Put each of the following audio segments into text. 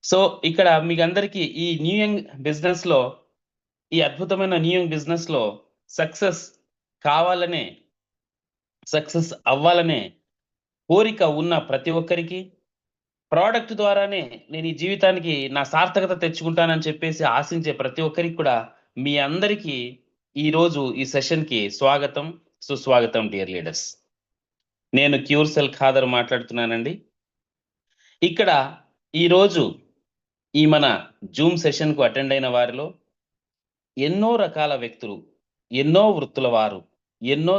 So ఇక్కడ మీకు అందరికీ ఈ న్యూ యంగ్ బిజినెస్ లో ఈ అద్భుతమైన న్యూ యంగ్ బిజినెస్ లో సక్సెస్ కావాలనే సక్సెస్ అవ్వాలనే కోరిక ఉన్న ప్రతి ఒక్కరికి ప్రోడక్ట్ ద్వారానే నేను ఈ జీవితానికి నా సార్థకత తెచ్చుకుంటానని చెప్పేసి ఆశించే ప్రతి ఒక్కరికి కూడా మీ అందరికీ ఈ రోజు ఈ సెషన్ కి స్వాగతం సుస్వాగతం డియర్ లీడర్స్. నేను క్యూర్ సెల్ ఖాదర్ మాట్లాడుతున్నానండి. ఇక్కడ ఈరోజు ఈ మన జూమ్ సెషన్ కు అటెండ్ అయిన వారిలో ఎన్నో రకాల వ్యక్తులు, ఎన్నో వృత్తుల వారు, ఎన్నో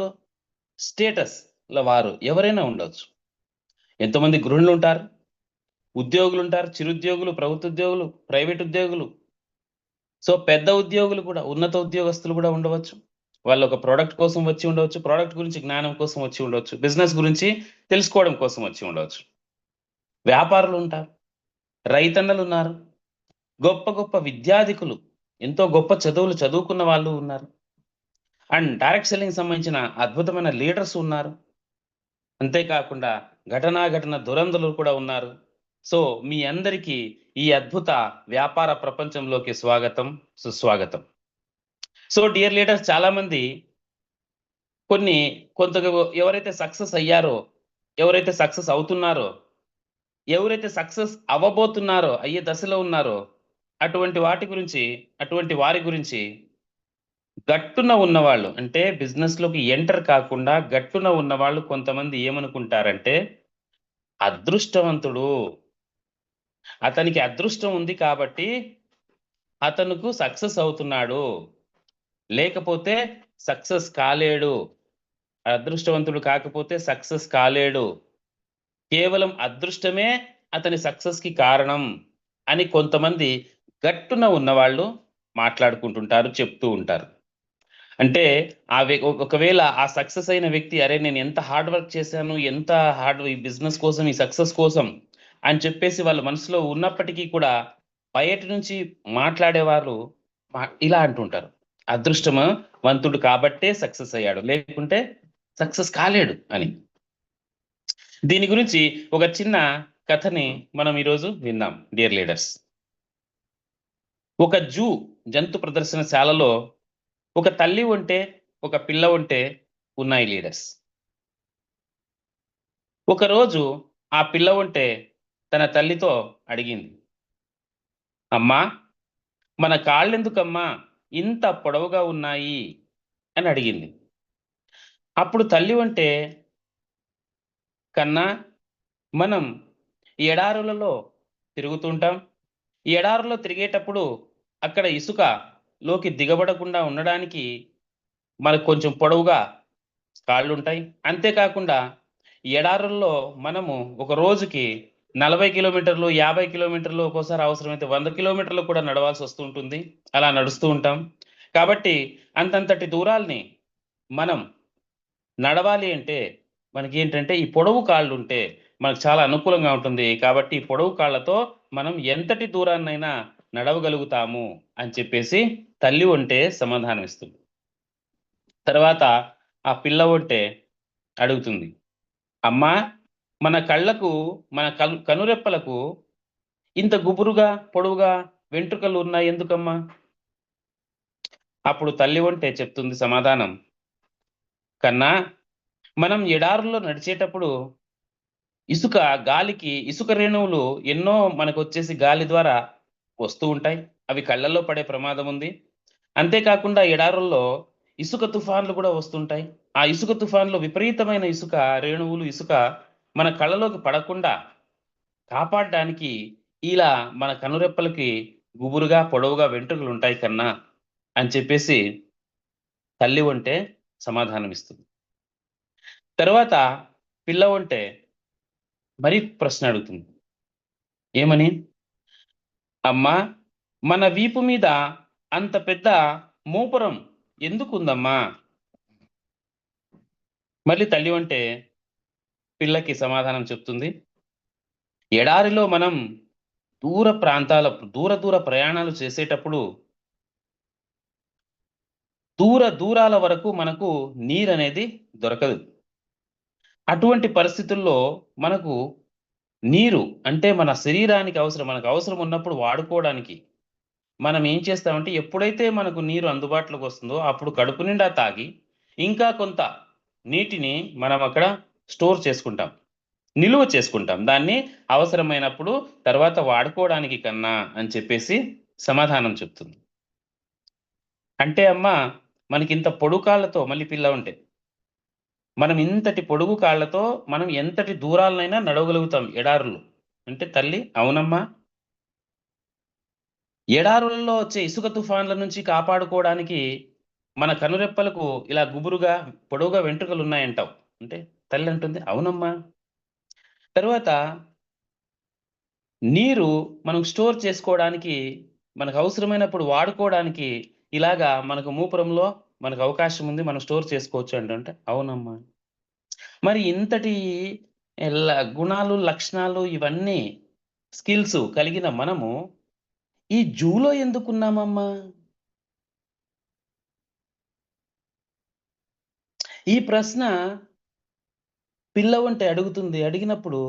స్టేటస్ల వారు ఎవరైనా ఉండొచ్చు. ఎంతోమంది గృహిణులు ఉంటారు, ఉద్యోగులు ఉంటారు, చిరుద్యోగులు, ప్రభుత్వ ఉద్యోగులు, ప్రైవేట్ ఉద్యోగులు, సో పెద్ద ఉద్యోగులు కూడా, ఉన్నత ఉద్యోగస్తులు కూడా ఉండవచ్చు. వాళ్ళు ఒక ప్రోడక్ట్ కోసం వచ్చి ఉండవచ్చు, ప్రోడక్ట్ గురించి జ్ఞానం కోసం వచ్చి ఉండవచ్చు, బిజినెస్ గురించి తెలుసుకోవడం కోసం వచ్చి ఉండవచ్చు. వ్యాపారులు ఉంటారు, రైతన్నలు ఉన్నారు, గొప్ప గొప్ప విద్యాధికులు, ఎంతో గొప్ప చదువులు చదువుకున్న వాళ్ళు ఉన్నారు, అండ్ డైరెక్ట్ సెల్లింగ్ సంబంధించిన అద్భుతమైన లీడర్స్ ఉన్నారు. అంతేకాకుండా ఘటన దురంధులు కూడా ఉన్నారు. సో మీ అందరికీ ఈ అద్భుత వ్యాపార ప్రపంచంలోకి స్వాగతం సుస్వాగతం. సో డియర్ లీడర్స్, చాలా మంది కొంత ఎవరైతే సక్సెస్ అయ్యారో, ఎవరైతే సక్సెస్ అవుతున్నారో, ఎవరైతే సక్సెస్ అవ్వబోతున్నారో, అయ్యే దశలో ఉన్నారో, అటువంటి వారి గురించి గట్టున ఉన్నవాళ్ళు, అంటే బిజినెస్ లోకి ఎంటర్ కాకుండా గట్టున ఉన్నవాళ్ళు కొంతమంది ఏమనుకుంటారంటే, అదృష్టవంతుడు, అతనికి అదృష్టం ఉంది కాబట్టి అతనుకు సక్సెస్ అవుతున్నాడు, లేకపోతే సక్సెస్ కాలేడు, అదృష్టవంతుడు కాకపోతే సక్సెస్ కాలేడు, కేవలం అదృష్టమే అతని సక్సెస్ కి కారణం అని కొంతమంది గట్టున ఉన్నవాళ్ళు మాట్లాడుకుంటుంటారు, చెప్తూ ఉంటారు. అంటే ఒకవేళ ఆ సక్సెస్ అయిన వ్యక్తి, అరే నేను ఎంత హార్డ్ వర్క్ చేశాను, ఎంత ఈ బిజినెస్ కోసం, ఈ సక్సెస్ కోసం అని చెప్పేసి వాళ్ళ మనసులో ఉన్నప్పటికీ కూడా బయట నుంచి మాట్లాడేవారు ఇలా అంటుంటారు, అదృష్టవంతుడు కాబట్టే సక్సెస్ అయ్యాడు, లేకుంటే సక్సెస్ కాలేడు అని. దీని గురించి ఒక చిన్న కథని మనం ఈరోజు విందాం డియర్ లీడర్స్. ఒక జంతు ప్రదర్శనశాలలో ఒక తల్లి ఉంటే, ఒక పిల్ల ఉంటే ఉన్నాయి లీడర్స్. ఒకరోజు ఆ పిల్ల ఉంటే తన తల్లితో అడిగింది, అమ్మా మన కాళ్ళెందుకమ్మా ఇంత పొడవుగా ఉన్నాయి అని అడిగింది. అప్పుడు తల్లి ఉంటే, కన్నా మనం ఎడారులలో తిరుగుతుంటాం, ఈ ఎడారులో తిరిగేటప్పుడు అక్కడ ఇసుకలోకి దిగబడకుండా ఉండడానికి మనకు కొంచెం పొడవుగా కాళ్ళుంటాయి. అంతేకాకుండా ఎడారుల్లో మనము ఒక రోజుకి 40 కిలోమీటర్లు, 50 కిలోమీటర్లు, ఒక్కోసారి అవసరమైతే 100 కిలోమీటర్లు కూడా నడవాల్సి వస్తుంటుంది. అలా నడుస్తూ ఉంటాం. కాబట్టి అంతంతటి దూరాల్ని మనం నడవాలి అంటే మనకేంటంటే ఈ పొడవు కాళ్ళుంటే మనకు చాలా అనుకూలంగా ఉంటుంది. కాబట్టి ఈ పొడవు కాళ్ళతో మనం ఎంతటి దూరాన్నైనా నడవగలుగుతాము అని చెప్పేసి తల్లి ఉంటే సమాధానం ఇస్తుంది. తర్వాత ఆ పిల్ల ఉంటే అడుగుతుంది, అమ్మా మన కళ్ళకు, మన కనురెప్పలకు ఇంత గుబురుగా పొడవుగా వెంట్రుకలు ఉన్నాయి ఎందుకమ్మా? అప్పుడు తల్లి ఉంటే చెప్తుంది సమాధానం, కన్నా మనం ఎడారుల్లో నడిచేటప్పుడు ఇసుక రేణువులు ఎన్నో మనకు వచ్చేసి గాలి ద్వారా వస్తూ ఉంటాయి, అవి కళ్ళల్లో పడే ప్రమాదం ఉంది. అంతేకాకుండా ఎడారుల్లో ఇసుక తుఫాన్లు కూడా వస్తుంటాయి. ఆ ఇసుక తుఫాన్లో విపరీతమైన ఇసుక రేణువులు, ఇసుక మన కళ్ళలోకి పడకుండా కాపాడడానికి ఇలా మన కనురెప్పలకి గుబురుగా పొడవుగా వెంట్రుకలు ఉంటాయి కన్నా అని చెప్పేసి తల్లి ఉంటే సమాధానం ఇస్తుంది. తర్వాత పిల్ల ఉంటే మరి ప్రశ్న అడుగుతుంది, ఏమని? అమ్మా మన వీపు మీద అంత పెద్ద మూపురం ఎందుకుందమ్మా? మళ్ళీ తల్లి ఉంటే పిల్లకి సమాధానం చెప్తుంది, ఎడారిలో మనం దూర ప్రయాణాలు చేసేటప్పుడు దూరాల వరకు మనకు నీరు అనేది దొరకదు. అటువంటి పరిస్థితుల్లో మనకు నీరు అంటే మన శరీరానికి అవసరం, మనకు అవసరం ఉన్నప్పుడు వాడుకోవడానికి మనం ఏం చేస్తామంటే ఎప్పుడైతే మనకు నీరు అందుబాటులోకి వస్తుందో అప్పుడు కడుపు నిండా తాగి ఇంకా కొంత నీటిని మనం అక్కడ స్టోర్ చేసుకుంటాం, నిలువ చేసుకుంటాం. దాన్ని అవసరమైనప్పుడు తర్వాత వాడుకోవడానికి కన్నా అని చెప్పేసి సమాధానం చెప్తుంది. అంటే అమ్మ మనకింత పొడుగు కాళ్ళతో మళ్ళీ పిల్ల ఉంటే మనం ఇంతటి పొడుగు కాళ్ళతో మనం ఎంతటి దూరాలనైనా నడవగలుగుతాం ఎడారులు. అంటే తల్లి అవునమ్మా. ఎడారులలో వచ్చే ఇసుక తుఫాన్ల నుంచి కాపాడుకోవడానికి మన కనురెప్పలకు ఇలా గుబురుగా పొడవుగా వెంట్రుకలు ఉన్నాయంటావు. అంటే తల్లి అంటుంది అవునమ్మా. తర్వాత నీరు మనం స్టోర్ చేసుకోవడానికి మనకు అవసరమైనప్పుడు వాడుకోవడానికి ఇలాగా మనకు మూపురంలో మనకు అవకాశం ఉంది, మనం స్టోర్ చేసుకోవచ్చు అంటే అవునమ్మా. మరి ఇంతటి గుణాలు, లక్షణాలు ఇవన్నీ స్కిల్స్ కలిగిన మనము ఈ జూలో ఎందుకున్నామమ్మా? ఈ ప్రశ్న పిల్ల వంటి అడుగుతుంది. అడిగినప్పుడు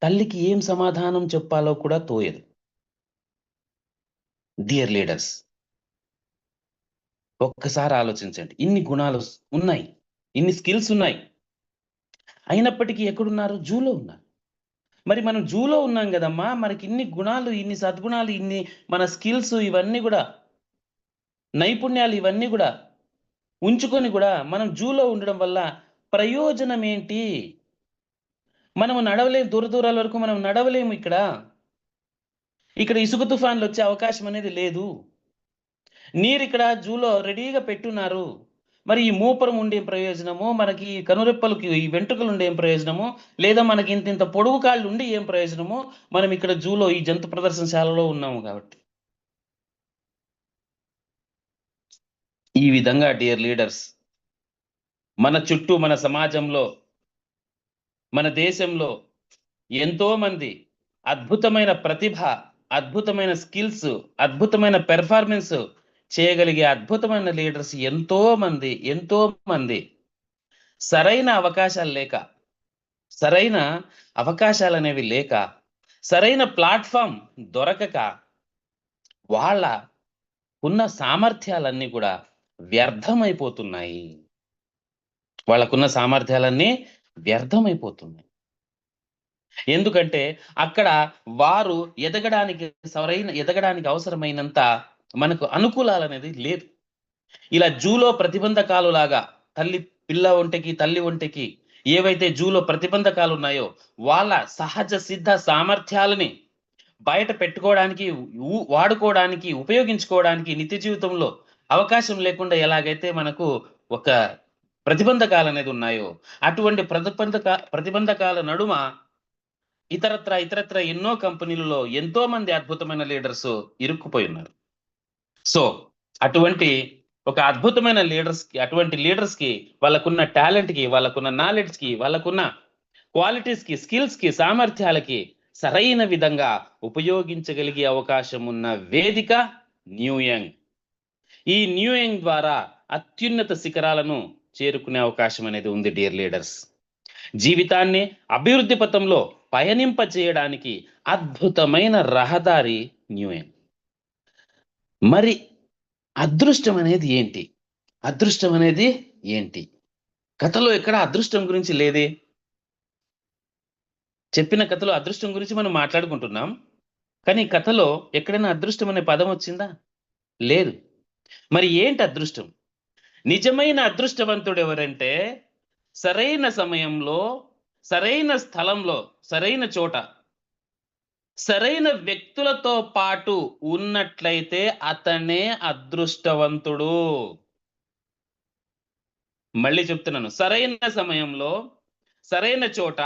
తల్లికి ఏం సమాధానం చెప్పాలో కూడా తోయదు. డియర్ లీడర్స్, ఒక్కసారి ఆలోచించండి. ఇన్ని గుణాలు ఉన్నాయి, ఇన్ని స్కిల్స్ ఉన్నాయి. అయినప్పటికీ ఎక్కడున్నారు? జూలో ఉన్నారు. మరి మనం జూలో ఉన్నాం గదమ్మా! మనకి ఇన్ని గుణాలు, ఇన్ని సద్గుణాలు, ఇన్ని మన స్కిల్స్ ఇవన్నీ గూడా, నైపుణ్యాలు ఇవన్నీ గూడా ఉంచుకొని గూడా మనం జూలో ఉండడం వల్ల ప్రయోజనం ఏంటి? మనము నడవలేము, దూర దూరాల వరకు మనం నడవలేము ఇక్కడ. ఇక్కడ ఇసుక తుఫాన్‌లొచ్చే అవకాశం అనేది లేదు. నీరిక్కడ జూలో రెడీగా పెట్టున్నారు. మరి ఈ మూపురం ఉండే ప్రయోజనము, మనకి ఈ కనురెప్పలకి ఈ వెంట్రుకలు ఉండే ఏం ప్రయోజనము, లేదా మనకి ఇంతింత పొడుగు కాళ్ళు ఉండి ఏం ప్రయోజనము, మనం ఇక్కడ జూలో ఈ జంతు ప్రదర్శనశాలలో ఉన్నాము కాబట్టి. ఈ విధంగా డియర్ లీడర్స్, మన చుట్టూ మన సమాజంలో, మన దేశంలో ఎంతోమంది అద్భుతమైన ప్రతిభ, అద్భుతమైన స్కిల్స్, అద్భుతమైన పెర్ఫార్మెన్స్ చేయగలిగే అద్భుతమైన లీడర్స్ ఎంతో మంది సరైన అవకాశాలు లేక, సరైన అవకాశాలనేవి లేక, సరైన ప్లాట్‌ఫార్మ్ దొరకక వాళ్ళకున్న సామర్థ్యాలన్నీ కూడా వ్యర్థమైపోతున్నాయి. వాళ్ళకున్న సామర్థ్యాలన్నీ వ్యర్థమైపోతున్నాయి. ఎందుకంటే అక్కడ వారు ఎదగడానికి అవసరమైనంత మనకు అనుకూలాలనేది లేదు. ఇలా జూలో ప్రతిబంధకాలు లాగా పిల్ల ఒంటెకి, తల్లి ఒంటెకి ఏవైతే జూలో ప్రతిబంధకాలు ఉన్నాయో వాళ్ళ సహజ సిద్ధ సామర్థ్యాలని బయట పెట్టుకోవడానికి, వాడుకోవడానికి, ఉపయోగించుకోవడానికి నిత్య జీవితంలో అవకాశం లేకుండా ఎలాగైతే మనకు ఒక ప్రతిబంధకాలనేది ఉన్నాయో అటువంటి ప్రతిబంధకాల నడుమ ఇతరత్ర ఎన్నో కంపెనీలలో ఎంతో మంది అద్భుతమైన లీడర్స్ ఇరుక్కుపోయి ఉన్నారు. సో అటువంటి ఒక అద్భుతమైన అటువంటి లీడర్స్‌కి వాళ్ళకున్న టాలెంట్‌కి, వాళ్ళకున్న నాలెడ్జ్‌కి, వాళ్ళకున్న క్వాలిటీస్‌కి, స్కిల్స్‌కి, సామర్థ్యాలకి సరైన విధంగా ఉపయోగించగలిగే అవకాశం ఉన్న వేదిక న్యూ యంగ్. ఈ న్యూ యంగ్ ద్వారా అత్యున్నత శిఖరాలను చేరుకునే అవకాశం అనేది ఉంది డియర్ లీడర్స్. జీవితాన్ని అభివృద్ధి పథంలో పయనింప చేయడానికి అద్భుతమైన రహదారి న్యూ యంగ్. మరి అదృష్టం అనేది ఏంటి? అదృష్టం అనేది ఏంటి? కథలో ఎక్కడ అదృష్టం గురించి లేదే. చెప్పిన కథలో అదృష్టం గురించి మనం మాట్లాడుకుంటున్నాం. కానీ కథలో ఎక్కడైనా అదృష్టం అనే పదం వచ్చిందా? లేదు. మరి ఏంటి అదృష్టం? నిజమైన అదృష్టవంతుడు ఎవరంటే సరైన సమయంలో, సరైన స్థలంలో, సరైన చోట, సరైన వ్యక్తులతో పాటు ఉన్నట్లయితే అతనే అదృష్టవంతుడు. మళ్ళీ చెప్తున్నాను. సరైన సమయంలో, సరైన చోట,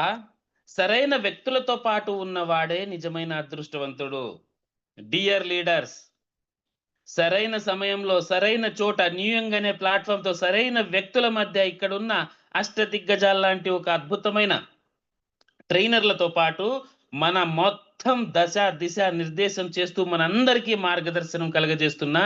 సరైన వ్యక్తులతో పాటు ఉన్నవాడే నిజమైన అదృష్టవంతుడు. డియర్ లీడర్స్, సరైన సమయంలో, సరైన చోట, న్యూ యంగ్ అనే ప్లాట్‌ఫార్మ్‌తో సరైన వ్యక్తుల మధ్య ఇక్కడున్న అష్టదిగ్గజాల్లాంటి ఒక అద్భుతమైన ట్రైనర్లతో పాటు మన మొత్తం దిశ నిర్దేశం చేస్తూ మనందరికీ మార్గదర్శనం కలగజేస్తున్న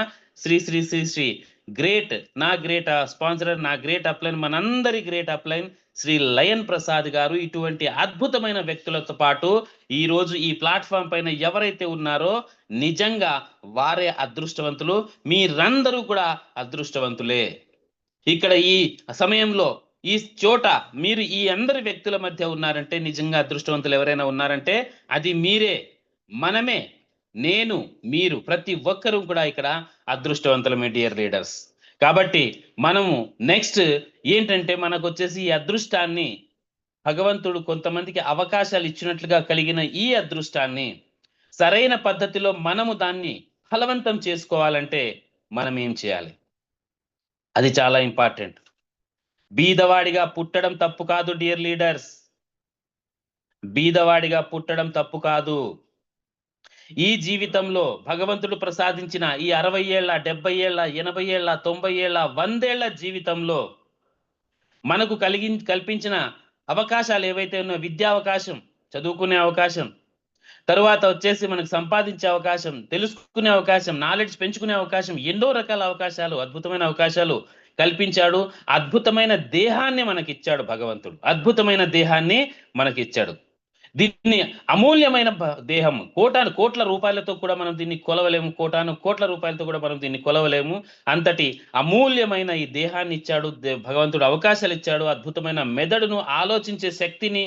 శ్రీ గ్రేట్, నా గ్రేట్ స్పాన్సరర్, నా గ్రేట్ అప్లైన్, మనందరి గ్రేట్ అప్లైన్ శ్రీ లయన్ ప్రసాద్ గారు. ఇటువంటి అద్భుతమైన వ్యక్తులతో పాటు ఈ రోజు ఈ ప్లాట్ఫామ్ పైన ఎవరైతే ఉన్నారో నిజంగా వారే అదృష్టవంతులు. మీరందరూ కూడా అదృష్టవంతులే. ఇక్కడ ఈ సమయంలో ఈ చోట మీరు ఈ అందరి వ్యక్తుల మధ్య ఉన్నారంటే నిజంగా అదృష్టవంతులు ఎవరైనా ఉన్నారంటే అది మీరే, మనమే, నేను, మీరు, ప్రతి ఒక్కరూ కూడా ఇక్కడ అదృష్టవంతులమే డియర్ లీడర్స్. కాబట్టి మనము నెక్స్ట్ ఏంటంటే మనకు వచ్చేసి ఈ అదృష్టాన్ని భగవంతుడు కొంతమందికి అవకాశాలు ఇచ్చినట్లుగా కలిగిన ఈ అదృష్టాన్ని సరైన పద్ధతిలో మనము దాన్ని ఫలవంతం చేసుకోవాలంటే మనం ఏం చేయాలి? అది చాలా ఇంపార్టెంట్. బీదవాడిగా పుట్టడం తప్పు కాదు డియర్ లీడర్స్, బీదవాడిగా పుట్టడం తప్పు కాదు. ఈ జీవితంలో భగవంతుడు ప్రసాదించిన ఈ 60 ఏళ్ల, 70 ఏళ్ల, 80 ఏళ్ల, 90 ఏళ్ల, 100 ఏళ్ల జీవితంలో మనకు కల్పించిన అవకాశాలు ఏవైతే ఉన్నాయో, విద్యా అవకాశం, చదువుకునే అవకాశం, తరువాత వచ్చేసి మనకు సంపాదించే అవకాశం, తెలుసుకునే అవకాశం, నాలెడ్జ్ పెంచుకునే అవకాశం, ఎన్నో రకాల అవకాశాలు, అద్భుతమైన అవకాశాలు కల్పించాడు. అద్భుతమైన దేహాన్ని మనకిచ్చాడు భగవంతుడు, అద్భుతమైన దేహాన్ని మనకిచ్చాడు. దీన్ని అమూల్యమైన దేహం, కోట్ల రూపాయలతో కూడా మనం దీన్ని కొలవలేము, కోట్ల రూపాయలతో కూడా మనం దీన్ని కొలవలేము. అంతటి అమూల్యమైన ఈ దేహాన్ని ఇచ్చాడు భగవంతుడు, అవకాశాలు ఇచ్చాడు, అద్భుతమైన మెదడును, ఆలోచించే శక్తిని,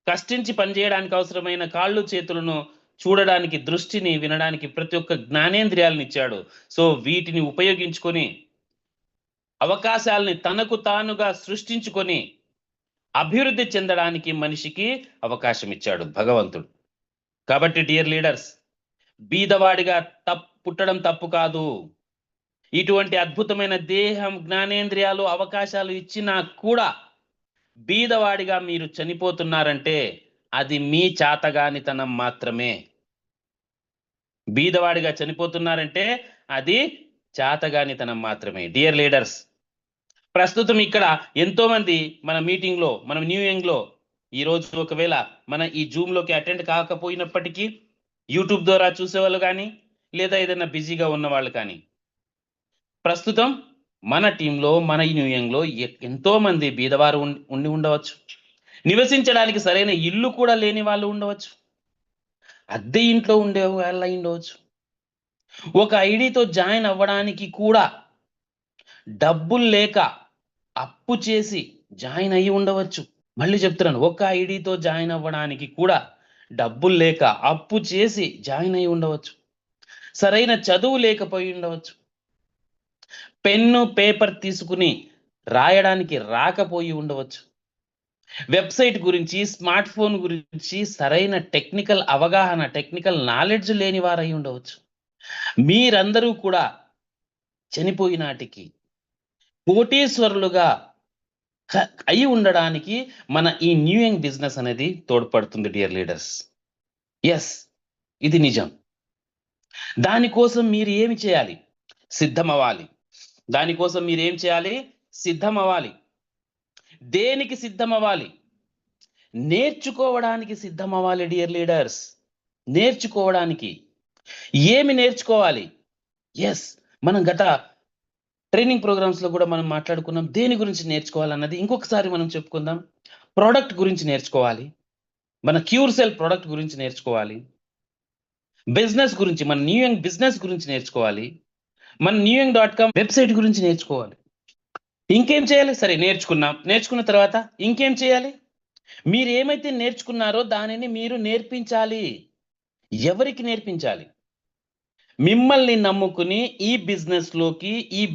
కష్టించి పనిచేయడానికి అవసరమైన కాళ్ళు చేతులను, చూడడానికి దృష్టిని, వినడానికి ప్రతి ఒక్క జ్ఞానేంద్రియాలను ఇచ్చాడు. సో వీటిని ఉపయోగించుకొని అవకాశాలని తనకు తానుగా సృష్టించుకొని అభివృద్ధి చెందడానికి మనిషికి అవకాశం ఇచ్చాడు భగవంతుడు. కాబట్టి డియర్ లీడర్స్, బీదవాడిగా పుట్టడం తప్పు కాదు. ఇటువంటి అద్భుతమైన దేహం, జ్ఞానేంద్రియాలు, అవకాశాలు ఇచ్చినా కూడా బీదవాడిగా మీరు చనిపోతున్నారంటే అది మీ చాతగానితనం మాత్రమే. బీదవాడిగా చనిపోతున్నారంటే అది చాతగానితనం మాత్రమే. డియర్ లీడర్స్, ప్రస్తుతం ఇక్కడ ఎంతో మంది మన మీటింగ్ లో, మన న్యూ యంగ్ లో ఈరోజు ఒకవేళ మన ఈ జూమ్ లోకి అటెండ్ కాకపోయినప్పటికీ యూట్యూబ్ ద్వారా చూసేవాళ్ళు కానీ, లేదా ఏదైనా బిజీగా ఉన్న వాళ్ళు కానీ, ప్రస్తుతం మన టీంలో, మన ఈ న్యూ యంగ్ లో ఎంతో మంది బీదవారు ఉండి ఉండవచ్చు, నివసించడానికి సరైన ఇల్లు కూడా లేని వాళ్ళు ఉండవచ్చు, అద్దె ఇంట్లో ఉండే వాళ్ళ ఉండవచ్చు, ఒక ఐడితో జాయిన్ అవ్వడానికి కూడా డబ్బులు లేక అప్పు చేసి జాయిన్ అయ్యి ఉండవచ్చు. మళ్ళీ చెప్తున్నాను, ఒక ఐడితో జాయిన్ అవ్వడానికి కూడా డబ్బులు లేక అప్పు చేసి జాయిన్ అయ్యి ఉండవచ్చు, సరైన చదువు లేకపోయి ఉండవచ్చు, పెన్ను పేపర్ తీసుకుని రాయడానికి రాకపోయి ఉండవచ్చు, వెబ్సైట్ గురించి, స్మార్ట్ ఫోన్ గురించి సరైన టెక్నికల్ అవగాహన, టెక్నికల్ నాలెడ్జ్ లేని వారై ఉండవచ్చు. మీరందరూ కూడా చనిపోయినాటికి కోటీశ్వరులుగా అయి ఉండడానికి మన ఈ న్యూ యంగ్ బిజినెస్ అనేది తోడ్పడుతుంది డియర్ లీడర్స్. ఎస్, ఇది నిజం. దానికోసం మీరు ఏమి చేయాలి? సిద్ధమవ్వాలి. దానికోసం మీరు ఏం చేయాలి? సిద్ధమవ్వాలి. దేనికి సిద్ధమవ్వాలి? నేర్చుకోవడానికి సిద్ధమవ్వాలి డియర్ లీడర్స్. నేర్చుకోవడానికి. ఏమి నేర్చుకోవాలి? ఎస్, మనం గత ట్రైనింగ్ ప్రోగ్రామ్స్ లో కూడా మనం మాట్లాడుకున్నాం. దేని గురించి నేర్చుకోవాలన్నది ఇంకొకసారి మనం చెప్పుకుందాం. ప్రోడక్ట్ గురించి నేర్చుకోవాలి, మన క్యూర్ సెల్ ప్రోడక్ట్ గురించి నేర్చుకోవాలి, బిజినెస్ గురించి, మన న్యూ యంగ్ బిజినెస్ గురించి నేర్చుకోవాలి, మన newyoung.com వెబ్సైట్ గురించి నేర్చుకోవాలి. ఇంకేం చేయాలి? సరే, నేర్చుకున్న తర్వాత ఇంకేం చేయాలి? మీరు ఏమైతే నేర్చుకున్నారో దానిని మీరు నేర్పించాలి. ఎవరికి నేర్పించాలి? మిమ్మల్ని నమ్ముకుని ఈ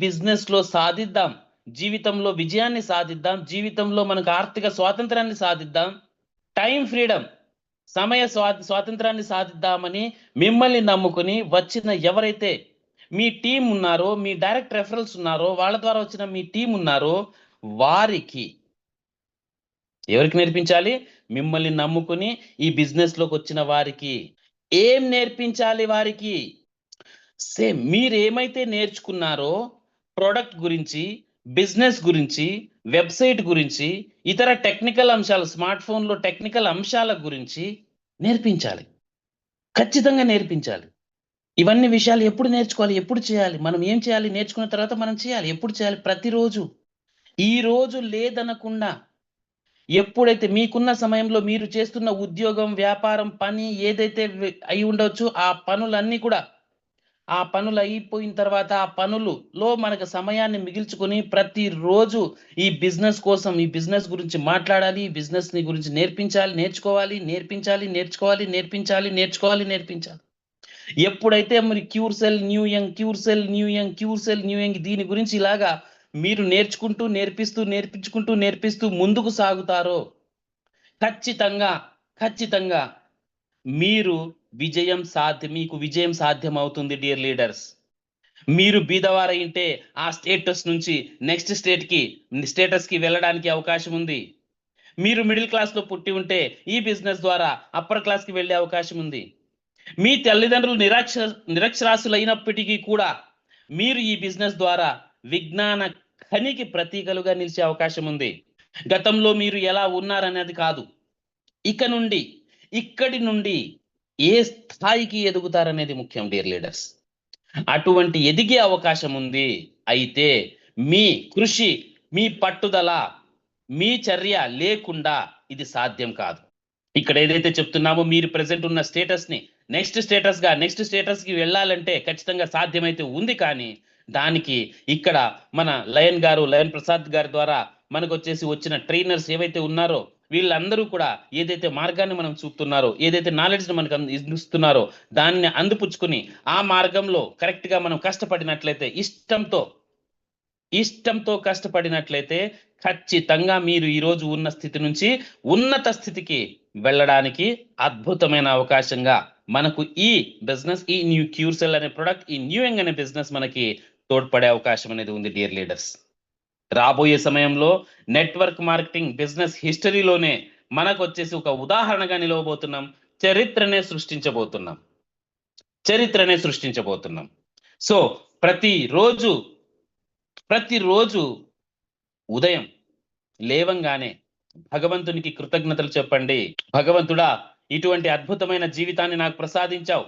బిజినెస్ లో సాధిద్దాం, జీవితంలో విజయాన్ని సాధిద్దాం, జీవితంలో మనకు ఆర్థిక స్వాతంత్రాన్ని సాధిద్దాం, టైం ఫ్రీడమ్, సమయ స్వాతంత్రాన్ని సాధిద్దామని మిమ్మల్ని నమ్ముకుని వచ్చిన ఎవరైతే మీ టీం ఉన్నారో, మీ డైరెక్ట్ రెఫరల్స్ ఉన్నారో, వాళ్ళ ద్వారా వచ్చిన మీ టీం ఉన్నారో వారికి ఎవరికి నేర్పించాలి? మిమ్మల్ని నమ్ముకుని ఈ బిజినెస్ లోకి వచ్చిన వారికి. ఏం నేర్పించాలి వారికి? సేమ్ మీరు ఏమైతే నేర్చుకున్నారో ప్రోడక్ట్ గురించి, బిజినెస్ గురించి, వెబ్సైట్ గురించి, ఇతర టెక్నికల్ అంశాలు, స్మార్ట్ ఫోన్లో టెక్నికల్ అంశాల గురించి నేర్పించాలి. ఖచ్చితంగా నేర్పించాలి. ఇవన్నీ విషయాలు ఎప్పుడు నేర్చుకోవాలి, ఎప్పుడు చేయాలి, మనం ఏం చేయాలి, నేర్చుకున్న తర్వాత మనం చేయాలి, ఎప్పుడు చేయాలి, ప్రతిరోజు. ఈ రోజు లేదనకుండా ఎప్పుడైతే మీకున్న సమయంలో మీరు చేస్తున్న ఉద్యోగం, వ్యాపారం, పని ఏదైతే అయి ఉండొచ్చు, ఆ పనులన్నీ కూడా ఆ పనులు అయిపోయిన తర్వాత ఆ పనులులో మనకు సమయాన్ని మిగిల్చుకొని ప్రతిరోజు ఈ బిజినెస్ కోసం, ఈ బిజినెస్ గురించి మాట్లాడాలి, ఈ బిజినెస్‌ని గురించి నేర్పించాలి, నేర్చుకోవాలి, నేర్పించాలి, నేర్చుకోవాలి, నేర్పించాలి, నేర్చుకోవాలి, నేర్పించాలి. ఎప్పుడైతే మరి cure cell new young, cure cell new young, cure cell new young దీని గురించి ఇలాగా మీరు నేర్చుకుంటూ, నేర్పిస్తూ, నేర్పించుకుంటూ, నేర్పిస్తూ ముందుకు సాగుతారో ఖచ్చితంగా, ఖచ్చితంగా మీరు మీకు విజయం సాధ్యమవుతుంది డియర్ లీడర్స్. మీరు బీదవారైంటే ఆ స్టేటస్ నుంచి నెక్స్ట్ స్టేటస్‌కి వెళ్ళడానికి అవకాశం ఉంది. మీరు మిడిల్ క్లాస్‌లో పుట్టి ఉంటే ఈ బిజినెస్ ద్వారా అప్పర్ క్లాస్‌కి వెళ్ళే అవకాశం ఉంది. మీ తల్లిదండ్రులు నిరక్షరాస్యులైనప్పటికీ కూడా మీరు ఈ బిజినెస్ ద్వారా విజ్ఞాన ఖనికి ప్రతీకలుగా నిలిచే అవకాశం ఉంది. గతంలో మీరు ఎలా ఉన్నారనేది కాదు. ఇక నుండి, ఇక్కడి నుండి ఏ స్థాయికి ఎదుగుతారనేది ముఖ్యం డియర్ లీడర్స్. అటువంటి ఎదిగే అవకాశం ఉంది. అయితే మీ కృషి, మీ పట్టుదల, మీ చర్య లేకుండా ఇది సాధ్యం కాదు. ఇక్కడ ఏదైతే చెప్తున్నామో మీరు ప్రెజెంట్ ఉన్న స్టేటస్‌ని నెక్స్ట్ స్టేటస్‌కి వెళ్ళాలంటే ఖచ్చితంగా సాధ్యమైతే ఉంది. కానీ దానికి ఇక్కడ మన లయన్ ప్రసాద్ గారి ద్వారా మనకొచ్చేసి వచ్చిన ట్రైనర్స్ ఏవైతే ఉన్నారో వీళ్ళందరూ కూడా ఏదైతే మార్గాన్ని మనం చూపుతున్నారో, ఏదైతే నాలెడ్జ్‌ని మనకు ఇస్తున్నారో దాన్ని అందిపుచ్చుకొని ఆ మార్గంలో కరెక్ట్‌గా మనం కష్టపడినట్లయితే ఇష్టంతో కష్టపడినట్లయితే ఖచ్చితంగా మీరు ఈరోజు ఉన్న స్థితి నుంచి ఉన్నత స్థితికి వెళ్ళడానికి అద్భుతమైన అవకాశంగా మనకు ఈ బిజినెస్, ఈ న్యూ క్యూర్సెల్ అనే ప్రొడక్ట్, ఈ న్యూ యంగ్ అనే బిజినెస్ మనకి తోడ్పడే అవకాశం అనేది ఉంది డియర్ లీడర్స్. రాబోయే సమయంలో నెట్వర్క్ మార్కెటింగ్ బిజినెస్ హిస్టరీలోనే మనకొచ్చేసి ఒక ఉదాహరణగా నిలవబోతున్నాం. చరిత్రనే సృష్టించబోతున్నాం. సో ప్రతిరోజు ఉదయం లేవంగానే భగవంతునికి కృతజ్ఞతలు చెప్పండి. భగవంతుడా, ఇటువంటి అద్భుతమైన జీవితాన్ని నాకు ప్రసాదించావు.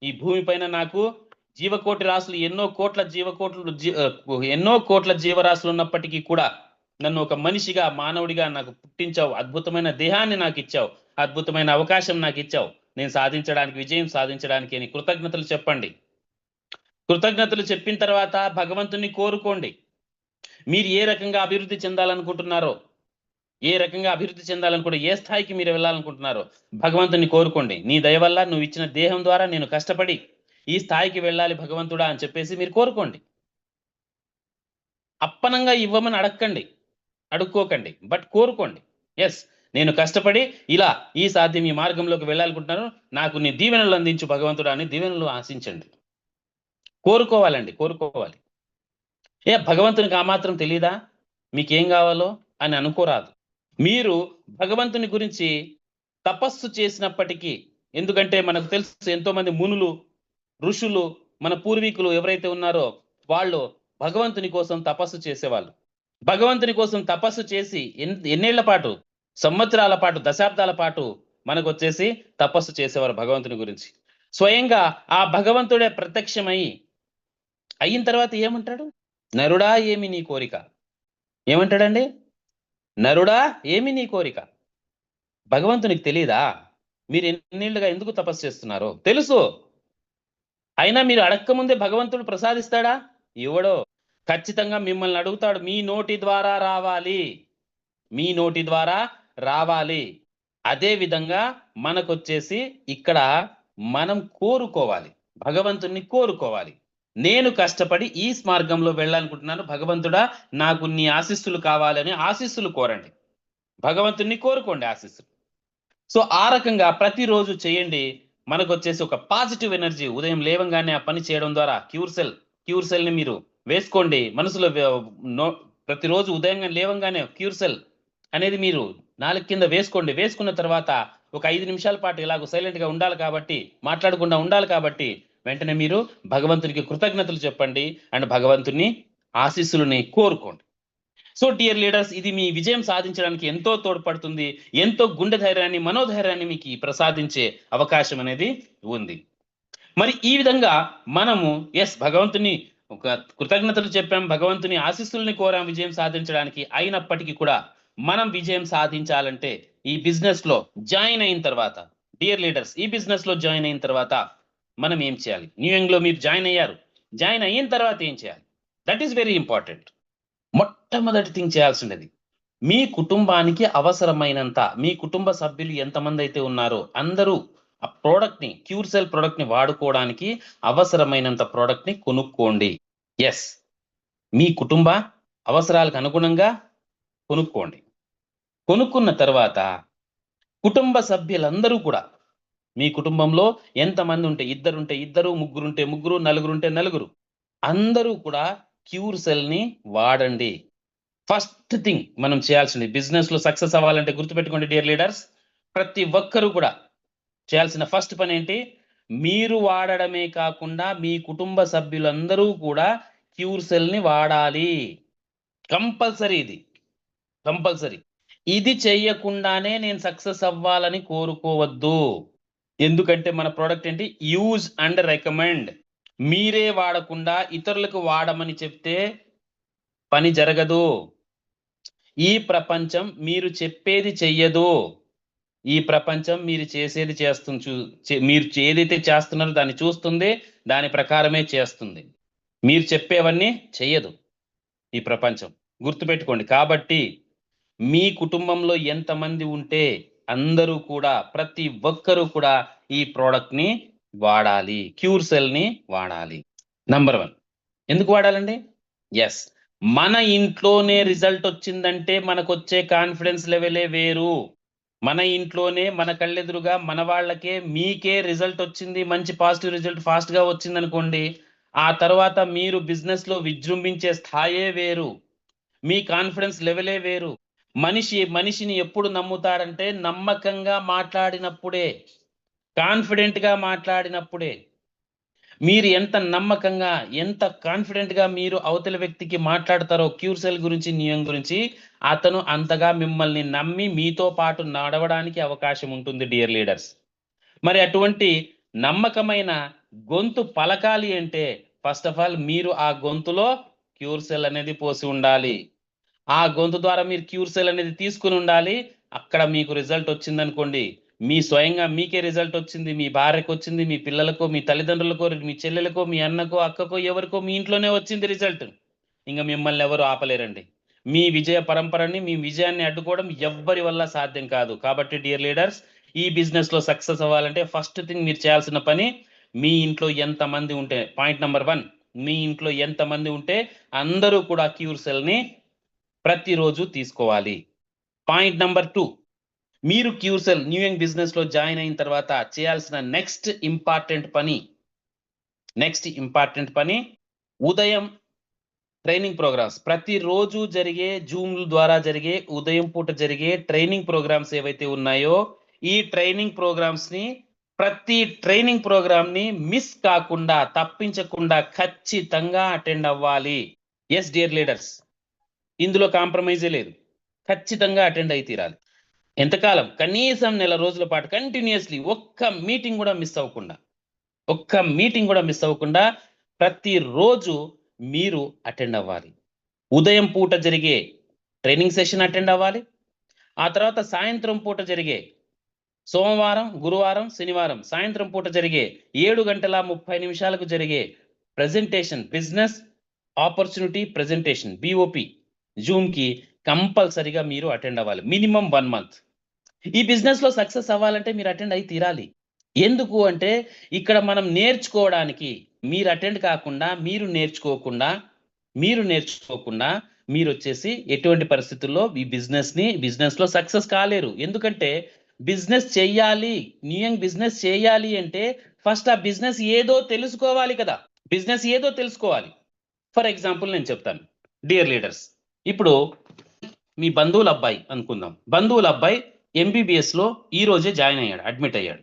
ఈ భూమిపైన నాకు జీవకోటి రాసులు ఎన్నో కోట్ల జీవరాశులు ఉన్నప్పటికీ కూడా నన్ను ఒక మనిషిగా, మానవుడిగా నాకు పుట్టించావు. అద్భుతమైన దేహాన్ని నాకు ఇచ్చావు. అద్భుతమైన అవకాశం నాకు ఇచ్చావు. నేను విజయం సాధించడానికి అని కృతజ్ఞతలు చెప్పండి. కృతజ్ఞతలు చెప్పిన తర్వాత భగవంతుని కోరుకోండి. మీరు ఏ రకంగా అభివృద్ధి చెందాలనుకుంటున్నారో, ఏ స్థాయికి మీరు వెళ్ళాలనుకుంటున్నారో భగవంతుని కోరుకోండి. నీ దయ వల్ల నువ్వు ఇచ్చిన దేహం ద్వారా నేను కష్టపడి ఈ స్థాయికి వెళ్ళాలి భగవంతుడా అని చెప్పేసి మీరు కోరుకోండి. అప్పనంగా ఇవ్వమని అడుక్కోకండి. బట్ కోరుకోండి. ఎస్, నేను కష్టపడి ఇలా ఈ మార్గంలోకి వెళ్ళాలనుకుంటున్నాను. నాకు నీ దీవెనలు అందించు భగవంతుడా అని దీవెనలు ఆశించండి. కోరుకోవాలి. భగవంతునికి ఆ మాత్రం తెలీదా మీకేం కావాలో అని అనుకోరాదు. మీరు భగవంతుని గురించి తపస్సు చేసినప్పటికీ, ఎందుకంటే మనకు తెలుసు ఎంతో మంది మునులు, ఋషులు, మన పూర్వీకులు ఎవరైతే ఉన్నారో వాళ్ళు భగవంతుని కోసం తపస్సు చేసేవాళ్ళు. భగవంతుని కోసం తపస్సు చేసి ఎన్నేళ్ల పాటు, సంవత్సరాల పాటు, దశాబ్దాల పాటు మనకొచ్చేసి తపస్సు చేసేవారు భగవంతుని గురించి. స్వయంగా ఆ భగవంతుడే అయిన తర్వాత ఏమంటాడు? నరుడా ఏమి నీ కోరిక? ఏమంటాడండి? నరుడా ఏమి నీ కోరిక? భగవంతునికి తెలీదా మీరు ఎన్నేళ్లుగా ఎందుకు తపస్సు చేస్తున్నారో? తెలుసు. అయినా మీరు అడక్కముందే భగవంతుడు ప్రసాదిస్తాడా? ఇవ్వడో. ఖచ్చితంగా మిమ్మల్ని అడుగుతాడు. మీ నోటి ద్వారా రావాలి. అదే విధంగా మనకొచ్చేసి ఇక్కడ మనం భగవంతుణ్ణి కోరుకోవాలి. నేను కష్టపడి ఈ మార్గంలో వెళ్ళాలనుకుంటున్నాను. భగవంతుడా, నాకు నీ ఆశీస్సులు కావాలని ఆశీస్సులు కోరండి. భగవంతుణ్ణి కోరుకోండి ఆశీస్సులు. సో ఆ రకంగా ప్రతిరోజు చేయండి. మనకొచ్చేసి ఒక పాజిటివ్ ఎనర్జీ ఉదయం లేవంగానే ఆ పని చేయడం ద్వారా క్యూర్ సెల్ ని మీరు వేసుకోండి మనసులో. ప్రతిరోజు ఉదయం లేవంగానే క్యూర్ సెల్ అనేది మీరు నాలుగు కింద వేసుకోండి. వేసుకున్న తర్వాత ఒక 5 నిమిషాల పాటు ఇలాగ సైలెంట్ గా ఉండాలి కాబట్టి, మాట్లాడకుండా ఉండాలి కాబట్టి వెంటనే మీరు భగవంతునికి కృతజ్ఞతలు చెప్పండి అండ్ భగవంతుని ఆశీస్సులని కోరుకోండి. సో డియర్ లీడర్స్, ఇది మీ విజయం సాధించడానికి ఎంతో తోడ్పడుతుంది. ఎంతో గుండె ధైర్యాన్ని, మనోధైర్యాన్ని మీకు ప్రసాదించే అవకాశం అనేది ఉంది. మరి ఈ విధంగా మనము భగవంతుని ఒక కృతజ్ఞతలు చెప్పాం, భగవంతుని ఆశీస్సుల్ని కోరాం విజయం సాధించడానికి. అయినప్పటికీ కూడా మనం విజయం సాధించాలంటే ఈ బిజినెస్ లో జాయిన్ అయిన తర్వాత, డియర్ లీడర్స్, ఈ బిజినెస్ లో జాయిన్ అయిన తర్వాత మనం ఏం చేయాలి? న్యూ యంగ్ లో మీరు జాయిన్ అయ్యారు, జాయిన్ అయిన తర్వాత ఏం చేయాలి? That is very important. మొట్టమొదటి థింగ్ చేయాల్సినది, మీ కుటుంబానికి అవసరమైనంత, మీ కుటుంబ సభ్యులు ఎంతమంది అయితే ఉన్నారో అందరూ ఆ ప్రోడక్ట్ ని, క్యూర్ సెల్ ప్రోడక్ట్ ని వాడుకోవడానికి అవసరమైనంత ప్రోడక్ట్ ని కొనుక్కోండి. మీ కుటుంబ అవసరాలకు అనుగుణంగా కొనుక్కోండి. కొనుక్కున్న తర్వాత కుటుంబ సభ్యులందరూ కూడా, మీ కుటుంబంలో ఎంతమంది ఉంటే ఇద్దరు, ముగ్గురుంటే ముగ్గురు, నలుగురుంటే నలుగురు, అందరూ కూడా క్యూర్ సెల్ ని వాడండి. ఫస్ట్ థింగ్ మనం చేయాల్సింది, బిజినెస్ లో సక్సెస్ అవ్వాలంటే గుర్తుపెట్టుకోండి డియర్ లీడర్స్, ప్రతి ఒక్కరూ కూడా చేయాల్సిన ఫస్ట్ పని ఏంటి? మీరు వాడడమే కాకుండా మీ కుటుంబ సభ్యులందరూ కూడా క్యూర్ సెల్ ని వాడాలి. కంపల్సరీ, ఇది కంపల్సరీ. ఇది చెయ్యకుండానే నేను సక్సెస్ అవ్వాలని కోరుకోవద్దు. ఎందుకంటే మన ప్రోడక్ట్ ఏంటి? Use and recommend. మీరే వాడకుండా ఇతరులకు వాడమని చెప్తే పని జరగదు. ఈ ప్రపంచం మీరు చెప్పేది చెయ్యదు. ఈ ప్రపంచం మీరు చేసేది చేస్తుంది. మీరు ఏదైతే చేస్తున్నారో దాన్ని చూస్తుంది, దాని ప్రకారమే చేస్తుంది. మీరు చెప్పేవన్నీ చెయ్యదు ఈ ప్రపంచం, గుర్తుపెట్టుకోండి. కాబట్టి మీ కుటుంబంలో ఎంతమంది ఉంటే అందరూ కూడా, ప్రతి ఒక్కరూ కూడా ఈ ప్రోడక్ట్ ని వాడాలి, క్యూర్ సెల్ ని వాడాలి. నంబర్ 1. ఎందుకు వాడాలండి? మన ఇంట్లోనే రిజల్ట్ వచ్చిందంటే మనకొచ్చే కాన్ఫిడెన్స్ లెవెలే వేరు. మన ఇంట్లోనే, మన కళ్ళెదురుగా, మన వాళ్ళకే, మీకే రిజల్ట్ వచ్చింది, మంచి పాజిటివ్ రిజల్ట్ ఫాస్ట్ గా వచ్చింది అనుకోండి, ఆ తర్వాత మీరు బిజినెస్ లో విజృంభించే స్థాయే వేరు, మీ కాన్ఫిడెన్స్ లెవెలే వేరు. మనిషిని ఎప్పుడు నమ్ముతాడంటే నమ్మకంగా మాట్లాడినప్పుడే, కాన్ఫిడెంట్ గా మాట్లాడినప్పుడే. మీరు ఎంత నమ్మకంగా, ఎంత కాన్ఫిడెంట్ గా మీరు అవతల వ్యక్తికి మాట్లాడతారో క్యూర్ సెల్ గురించి, న్యూయం గురించి, అతను అంతగా మిమ్మల్ని నమ్మి మీతో పాటు నడవడానికి అవకాశం ఉంటుంది డియర్ లీడర్స్. మరి అటువంటి నమ్మకమైన గొంతు పలకాలి అంటే ఫస్ట్ ఆఫ్ ఆల్ మీరు ఆ గొంతులో క్యూర్ సెల్ అనేది పోసి ఉండాలి. ఆ గొంతు ద్వారా మీరు క్యూర్ సెల్ అనేది తీసుకుని ఉండాలి. అక్కడ మీకు రిజల్ట్ వచ్చిందనుకోండి, మీ స్వయంగా మీకే రిజల్ట్ వచ్చింది, మీ భార్యకు వచ్చింది, మీ పిల్లలకో, మీ తల్లిదండ్రులకో, మీ చెల్లెలకో, మీ అన్నకో, అక్కకో, ఎవరికో మీ ఇంట్లోనే వచ్చింది రిజల్ట్. ఇంకా మిమ్మల్ని ఎవరు ఆపలేరండి. మీ విజయ పరంపరని, మీ విజయాన్ని అడ్డుకోవడం ఎవ్వరి వల్ల సాధ్యం కాదు. కాబట్టి డియర్ లీడర్స్, ఈ బిజినెస్ లో సక్సెస్ అవ్వాలంటే ఫస్ట్ థింగ్ మీరు చేయాల్సిన పని, మీ ఇంట్లో ఎంతమంది ఉంటే, పాయింట్ నెంబర్ 1, మీ ఇంట్లో ఎంతమంది ఉంటే అందరూ కూడా క్యూర్ సెల్ ని ప్రతిరోజు తీసుకోవాలి. పాయింట్ నెంబర్ 2, మీరు cure cell new young business లో జాయిన్ అయిన తర్వాత చేయాల్సిన నెక్స్ట్ ఇంపార్టెంట్ పని, ఉదయం ట్రైనింగ్ ప్రోగ్రామ్స్, ప్రతిరోజు జరిగే జూమ్ ద్వారా జరిగే, ఉదయం పూట జరిగే ట్రైనింగ్ ప్రోగ్రామ్స్ ఏవైతే ఉన్నాయో, ఈ ట్రైనింగ్ ప్రోగ్రామ్స్ ని, ప్రతి ట్రైనింగ్ ప్రోగ్రామ్ ని మిస్ కాకుండా, తప్పించకుండా ఖచ్చితంగా అటెండ్ అవ్వాలి. డియర్ లీడర్స్, ఇందులో కాంప్రమైజే లేదు. ఖచ్చితంగా అటెండ్ అయి తీరాలి. ఎంతకాలం? కనీసం నెల రోజుల పాటు కంటిన్యూస్లీ ఒక్క మీటింగ్ కూడా మిస్ అవ్వకుండా ప్రతిరోజు మీరు అటెండ్ అవ్వాలి. ఉదయం పూట జరిగే ట్రైనింగ్ సెషన్ అటెండ్ అవ్వాలి. ఆ తర్వాత సాయంత్రం పూట జరిగే, సోమవారం, గురువారం, శనివారం సాయంత్రం పూట జరిగే 7:30 జరిగే presentation, business opportunity presentation, BOP Zoom కి కంపల్సరీగా మీరు అటెండ్ అవ్వాలి. Minimum 1 month. ఈ బిజినెస్ లో సక్సెస్ అవ్వాలంటే మీరు అటెండ్ అయి తీరాలి. ఎందుకు అంటే ఇక్కడ మనం నేర్చుకోవడానికి, మీరు అటెండ్ కాకుండా, మీరు నేర్చుకోకుండా మీరు వచ్చేసి ఎటువంటి పరిస్థితుల్లో ఈ బిజినెస్ లో సక్సెస్ కాలేరు. ఎందుకంటే బిజినెస్ చెయ్యాలి, న్యూ యంగ్ బిజినెస్ చేయాలి అంటే ఫస్ట్ ఆ బిజినెస్ ఏదో తెలుసుకోవాలి కదా. ఫర్ ఎగ్జాంపుల్ నేను చెప్తాను డియర్ లీడర్స్. ఇప్పుడు మీ బంధువుల అబ్బాయి అనుకుందాం. బంధువుల అబ్బాయి MBBS లో ఈ రోజే జాయిన్ అయ్యాడు, అడ్మిట్ అయ్యాడు.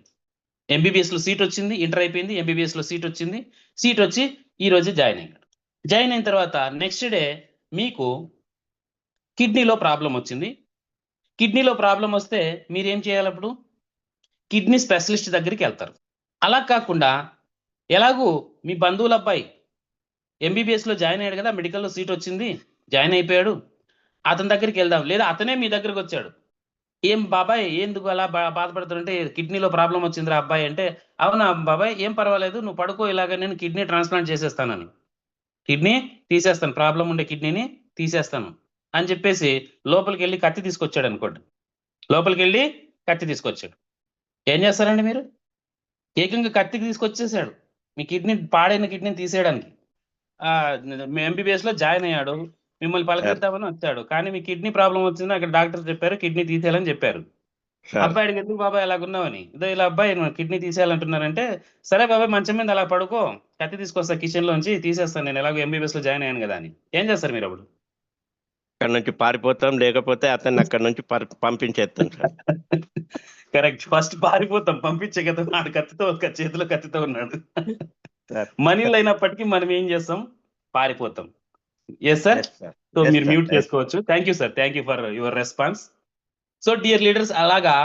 MBBS లో సీట్ వచ్చింది, ఇంటర్ అయిపోయింది, MBBS లో సీట్ వచ్చింది. సీట్ వచ్చి ఈ రోజే జాయిన్ అయ్యాడు. జాయిన్ అయిన తర్వాత నెక్స్ట్ డే మీకు కిడ్నీలో ప్రాబ్లం వచ్చింది. కిడ్నీలో ప్రాబ్లం వస్తే మీరేం చేయాలి? అప్పుడు కిడ్నీ స్పెషలిస్ట్ దగ్గరికి వెళ్తారు. అలా కాకుండా ఎలాగూ మీ బంధువుల అబ్బాయి ఎంబీబీఎస్ లో జాయిన్ అయ్యాడు కదా, మెడికల్లో సీట్ వచ్చింది, జాయిన్ అయిపోయాడు, అతని దగ్గరికి వెళ్దాం. లేదా అతనే మీ దగ్గరికి వచ్చాడు, ఏం బాబాయ్ ఎందుకు అలా బాధపడుతుంటే కిడ్నీలో ప్రాబ్లం వచ్చిందిరా అబ్బాయి అంటే, అవునా బాబాయ్ ఏం పర్వాలేదు నువ్వు పడుకో, ఇలాగ నేను కిడ్నీ ట్రాన్స్ప్లాంట్ చేసేస్తానని, కిడ్నీ తీసేస్తాను, ప్రాబ్లం ఉండే కిడ్నీని తీసేస్తాను అని చెప్పేసి లోపలికి వెళ్ళి కత్తి తీసుకొచ్చాడు అనుకోండి, లోపలికి వెళ్ళి కత్తి తీసుకొచ్చాడు, ఏం చేస్తారండి మీరు? ఏకంగా కత్తికి తీసుకొచ్చేసాడు మీ కిడ్నీ, పాడైన కిడ్నీని తీసేయడానికి. ఎంబీబీఎస్ లో జాయిన్ అయ్యాడు, మిమ్మల్ని పలకరిద్దామని వచ్చాడు, కానీ మీ కిడ్నీ ప్రాబ్లం వచ్చింది, అక్కడ డాక్టర్ చెప్పారు కిడ్నీ తీసేయాలని చెప్పారు. అబ్బాయి అడిగి ఎందుకు బాబాయ్ అలాగున్నావని, ఇదో ఇలా అబ్బాయి కిడ్నీ తీసేయాలంటున్నారంటే, సరే బాబాయ్ మంచం మీద అలా పడుకో, కత్తి తీసుకొస్తా కిచెన్ లోంచి తీసేస్తాను, నేను ఎలాగో ఎంబీబీఎస్ లో జాయిన్ అయ్యాను కదా అని. ఏం చేస్తారు మీరు అప్పుడు? అక్కడ నుంచి పారిపోతాం, లేకపోతే అతన్ని అక్కడ నుంచి పంపించేస్తాం సార్. కరెక్ట్, ఫస్ట్ పారిపోతాం, పంపించే కదా, ఆడు కత్తితో చేతిలో కత్తితో ఉన్నాడు. మనీలు అయినప్పటికీ మనం ఏం చేస్తాం, పారిపోతాం. ఎస్ సార్, సో మీరు మ్యూట్ చేసుకోవచ్చు. Thank you sir, thank you for your response. So dear leaders, అలాగా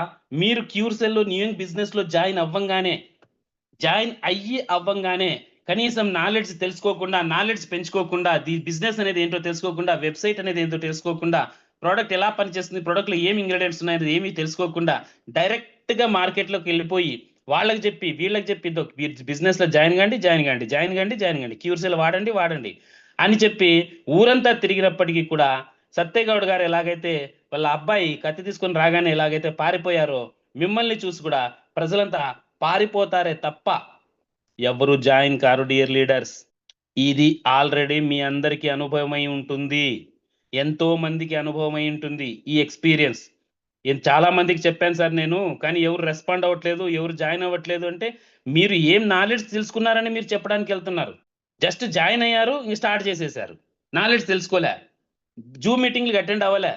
మీరు క్యూర్సెల్ లో న్యూ బిజినెస్ లో జాయిన్ అవ్వంగానే కనీసం నాలెడ్జ్ తెలుసుకోకుండా, నాలెడ్జ్ పెంచుకోకుండా, బిజినెస్ అనేది ఏంటో తెలుసుకోకుండా, వెబ్సైట్ అనేది ఏంటో తెలుసుకోకుండా, ప్రోడక్ట్ ఎలా పనిచేస్తుంది, ప్రోడక్ట్ లో ఏమి ఇంగ్రీడియంట్స్ ఉన్నాయని ఏమీ తెలుసుకోకుండా డైరెక్ట్ గా మార్కెట్ లోకి వెళ్ళిపోయి వాళ్ళకి చెప్పి వీళ్ళకి చెప్పి బిజినెస్ లో జాయిన్ కండి, క్యూర్సెల్ వాడండి అని చెప్పి ఊరంతా తిరిగినప్పటికీ కూడా సత్యగౌడ్ గారు ఎలాగైతే వాళ్ళ అబ్బాయి కత్తి తీసుకొని రాగానే ఎలాగైతే పారిపోయారో, మిమ్మల్ని చూసి కూడా ప్రజలంతా పారిపోతారే తప్ప ఎవరు జాయిన్ కారు. డియర్ లీడర్స్, ఇది ఆల్రెడీ మీ అందరికీ అనుభవమై ఉంటుంది, ఎంతో మందికి అనుభవమై ఉంటుంది ఈ ఎక్స్పీరియన్స్. చాలా మందికి చెప్పాను సార్ నేను, కానీ ఎవరు రెస్పాండ్ అవ్వట్లేదు, ఎవరు జాయిన్ అవ్వట్లేదు అంటే మీరు ఏం నాలెడ్జ్ తెలుసుకున్నారని మీరు చెప్పడానికి వెళ్తున్నారు. జస్ట్ జాయిన్ అయ్యారు, స్టార్ట్ చేసేసారు, నాలెడ్జ్ తెలుసుకోలే, జూమ్ మీటింగ్లకు అటెండ్ అవ్వలే.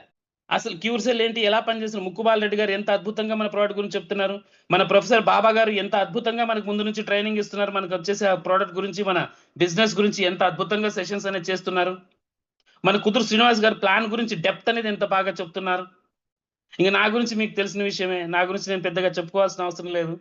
అసలు క్యూర్సెల్ ఏంటి, ఎలా పనిచేస్తున్నారు, ముక్కుబాల్ రెడ్డి గారు ఎంత అద్భుతంగా మన ప్రోడక్ట్ గురించి చెప్తున్నారు, మన ప్రొఫెసర్ బాబా గారు ఎంత అద్భుతంగా మనకు ముందు నుంచి ట్రైనింగ్ ఇస్తున్నారు, మనకు వచ్చేసి ఆ ప్రోడక్ట్ గురించి, మన బిజినెస్ గురించి ఎంత అద్భుతంగా సెషన్స్ అనేది చేస్తున్నారు, మన కుదురు శ్రీనివాస్ గారు ప్లాన్ గురించి డెప్త్ అనేది ఎంత బాగా చెప్తున్నారు. ఇంకా నా గురించి మీకు తెలిసిన విషయమే, నా గురించి నేను పెద్దగా చెప్పుకోవాల్సిన అవసరం లేదు.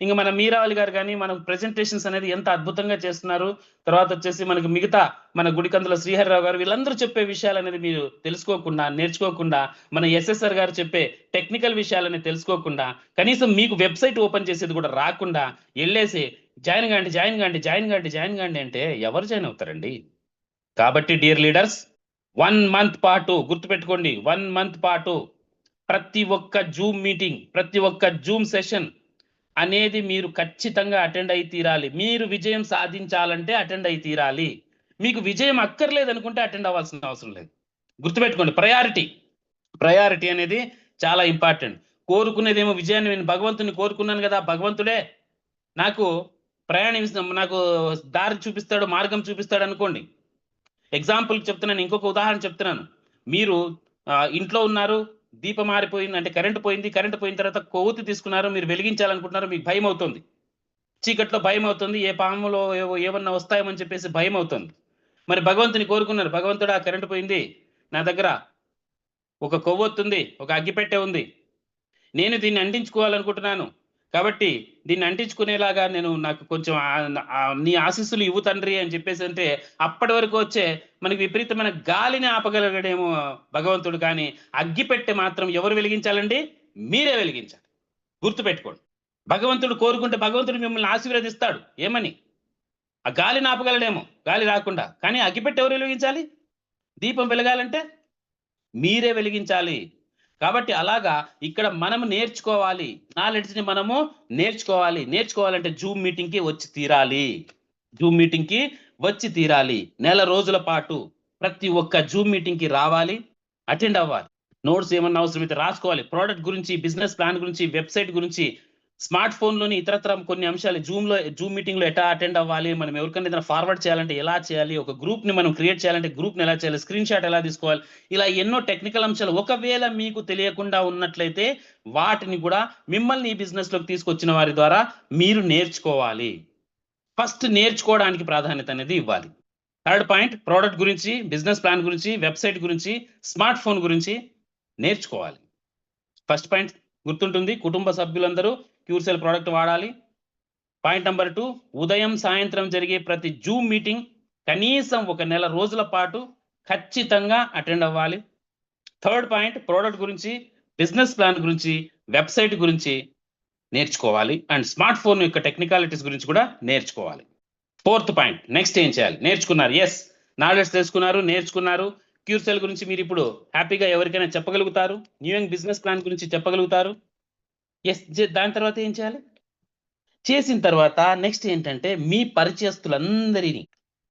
ఇంకా మన మీరావళి గారు కానీ మన ప్రెజెంటేషన్స్ అనేది ఎంత అద్భుతంగా చేస్తున్నారు. తర్వాత వచ్చేసి మనకి మిగతా మన గుడికందుల శ్రీహరిరావు గారు, వీళ్ళందరూ చెప్పే విషయాలు అనేది మీరు తెలుసుకోకుండా, నేర్చుకోకుండా, మన ఎస్ఎస్ఆర్ గారు చెప్పే టెక్నికల్ విషయాలని తెలుసుకోకుండా, కనీసం మీకు వెబ్సైట్ ఓపెన్ చేసేది కూడా రాకుండా వెళ్ళేసి జాయిన్ కాండి అంటే ఎవరు జాయిన్ అవుతారండి? కాబట్టి డియర్ లీడర్స్, 1 month పాటు గుర్తుపెట్టుకోండి, 1 month పాటు ప్రతి ఒక్క జూమ్ మీటింగ్, ప్రతి ఒక్క జూమ్ సెషన్ అనేది మీరు ఖచ్చితంగా అటెండ్ అయి తీరాలి. మీరు విజయం సాధించాలంటే అటెండ్ అయి తీరాలి. మీకు విజయం అక్కర్లేదు అనుకుంటే అటెండ్ అవ్వాల్సిన అవసరం లేదు. గుర్తుపెట్టుకోండి, ప్రయారిటీ అనేది చాలా ఇంపార్టెంట్. కోరుకునేదేమో విజయాన్ని, నేను భగవంతుని కోరుకున్నాను కదా, భగవంతుడే నాకు నాకు దారి చూపిస్తాడు, మార్గం చూపిస్తాడు అనుకోండి. ఎగ్జాంపుల్ చెప్తున్నాను, ఇంకొక ఉదాహరణ చెప్తున్నాను. మీరు ఇంట్లో ఉన్నారు, దీపం మారిపోయింది అంటే కరెంటు పోయిన తర్వాత కొవ్వొత్తి తీసుకున్నారు, మీరు వెలిగించాలనుకుంటున్నారు, మీకు భయం అవుతుంది, చీకట్లో భయం అవుతుంది, ఏ పాములో ఏమన్నా వస్తాయేమని చెప్పేసి భయం అవుతుంది. మరి భగవంతుని కోరుకున్నారు, భగవంతుడా కరెంటు పోయింది, నా దగ్గర ఒక కొవ్వొత్తి ఉంది, ఒక అగ్గిపెట్టె ఉంది, నేను దీన్ని అంటించుకోవాలనుకుంటున్నాను, కాబట్టి దీన్ని అంటించుకునేలాగా నాకు కొంచెం నీ ఆశీస్సులు ఇవ్వు తండ్రి అని చెప్పేసి అంటే, అప్పటి వరకు వచ్చే మనకి విపరీతమైన గాలిని ఆపగలగడేమో భగవంతుడు, కానీ అగ్గిపెట్టె మాత్రం ఎవరు వెలిగించాలండి? మీరే వెలిగించాలి. గుర్తుపెట్టుకోండి, భగవంతుడు కోరుకుంటే భగవంతుడు మిమ్మల్ని ఆశీర్వదిస్తాడు. ఏమని? ఆ గాలిని ఆపగలడేమో, గాలి రాకుండా, కానీ అగ్గిపెట్టె ఎవరు వెలిగించాలి? దీపం వెలగాలంటే మీరే వెలిగించాలి. కాబట్టి అలాగా ఇక్కడ మనము నేర్చుకోవాలి, నాలెడ్జ్ని మనము నేర్చుకోవాలంటే జూమ్ మీటింగ్కి వచ్చి తీరాలి. నెల రోజుల పాటు ప్రతి ఒక్క జూమ్ మీటింగ్కి రావాలి, అటెండ్ అవ్వాలి, నోట్స్ ఏమన్నా అవసరమైతే రాసుకోవాలి, ప్రోడక్ట్ గురించి, బిజినెస్ ప్లాన్ గురించి, వెబ్సైట్ గురించి, స్మార్ట్ ఫోన్లోని ఇతరత్ర కొన్ని అంశాలు, జూమ్ మీటింగ్లో ఎట్లా అటెండ్ అవ్వాలి, మనం ఎవరికైనా ఏదైనా ఫార్వర్డ్ చేయాలంటే ఎలా చేయాలి, ఒక గ్రూప్ని మనం క్రియేట్ చేయాలంటే గ్రూప్ని ఎలా చేయాలి, స్క్రీన్ షాట్ ఎలా తీసుకోవాలి, ఇలా ఎన్నో టెక్నికల్ అంశాలు ఒకవేళ మీకు తెలియకుండా ఉన్నట్లయితే వాటిని కూడా మిమ్మల్ని ఈ బిజినెస్లోకి తీసుకొచ్చిన వారి ద్వారా మీరు నేర్చుకోవాలి. ఫస్ట్ నేర్చుకోవడానికి ప్రాధాన్యత అనేది ఇవ్వాలి. థర్డ్ పాయింట్, ప్రోడక్ట్ గురించి, బిజినెస్ ప్లాన్ గురించి, వెబ్సైట్ గురించి, స్మార్ట్ ఫోన్ గురించి నేర్చుకోవాలి. ఫస్ట్ పాయింట్ గుర్తుంటుంది, కుటుంబ సభ్యులందరూ క్యూర్సెల్ ప్రోడక్ట్ వాడాలి. పాయింట్ నెంబర్ 2, ఉదయం సాయంత్రం జరిగే ప్రతి జూమ్ మీటింగ్ కనీసం 1 నెల రోజుల పాటు ఖచ్చితంగా అటెండ్ అవ్వాలి. థర్డ్ పాయింట్, ప్రోడక్ట్ గురించి, బిజినెస్ ప్లాన్ గురించి, వెబ్సైట్ గురించి నేర్చుకోవాలి అండ్ స్మార్ట్ ఫోన్ యొక్క టెక్నికాలిటీస్ గురించి కూడా నేర్చుకోవాలి. ఫోర్త్ పాయింట్, నెక్స్ట్ ఏం చేయాలి? నేర్చుకున్నారు, ఎస్, నాలెడ్జ్ తెలుసుకున్నారు, నేర్చుకున్నారు. క్యూర్సెల్ గురించి మీరు ఇప్పుడు హ్యాపీగా ఎవరికైనా చెప్పగలుగుతారు, న్యూ యంగ్ బిజినెస్ ప్లాన్ గురించి చెప్పగలుగుతారు. ఎస్, దాని తర్వాత ఏం చేయాలి? చేసిన తర్వాత నెక్స్ట్ ఏంటంటే మీ పరిచయస్తులందరినీ,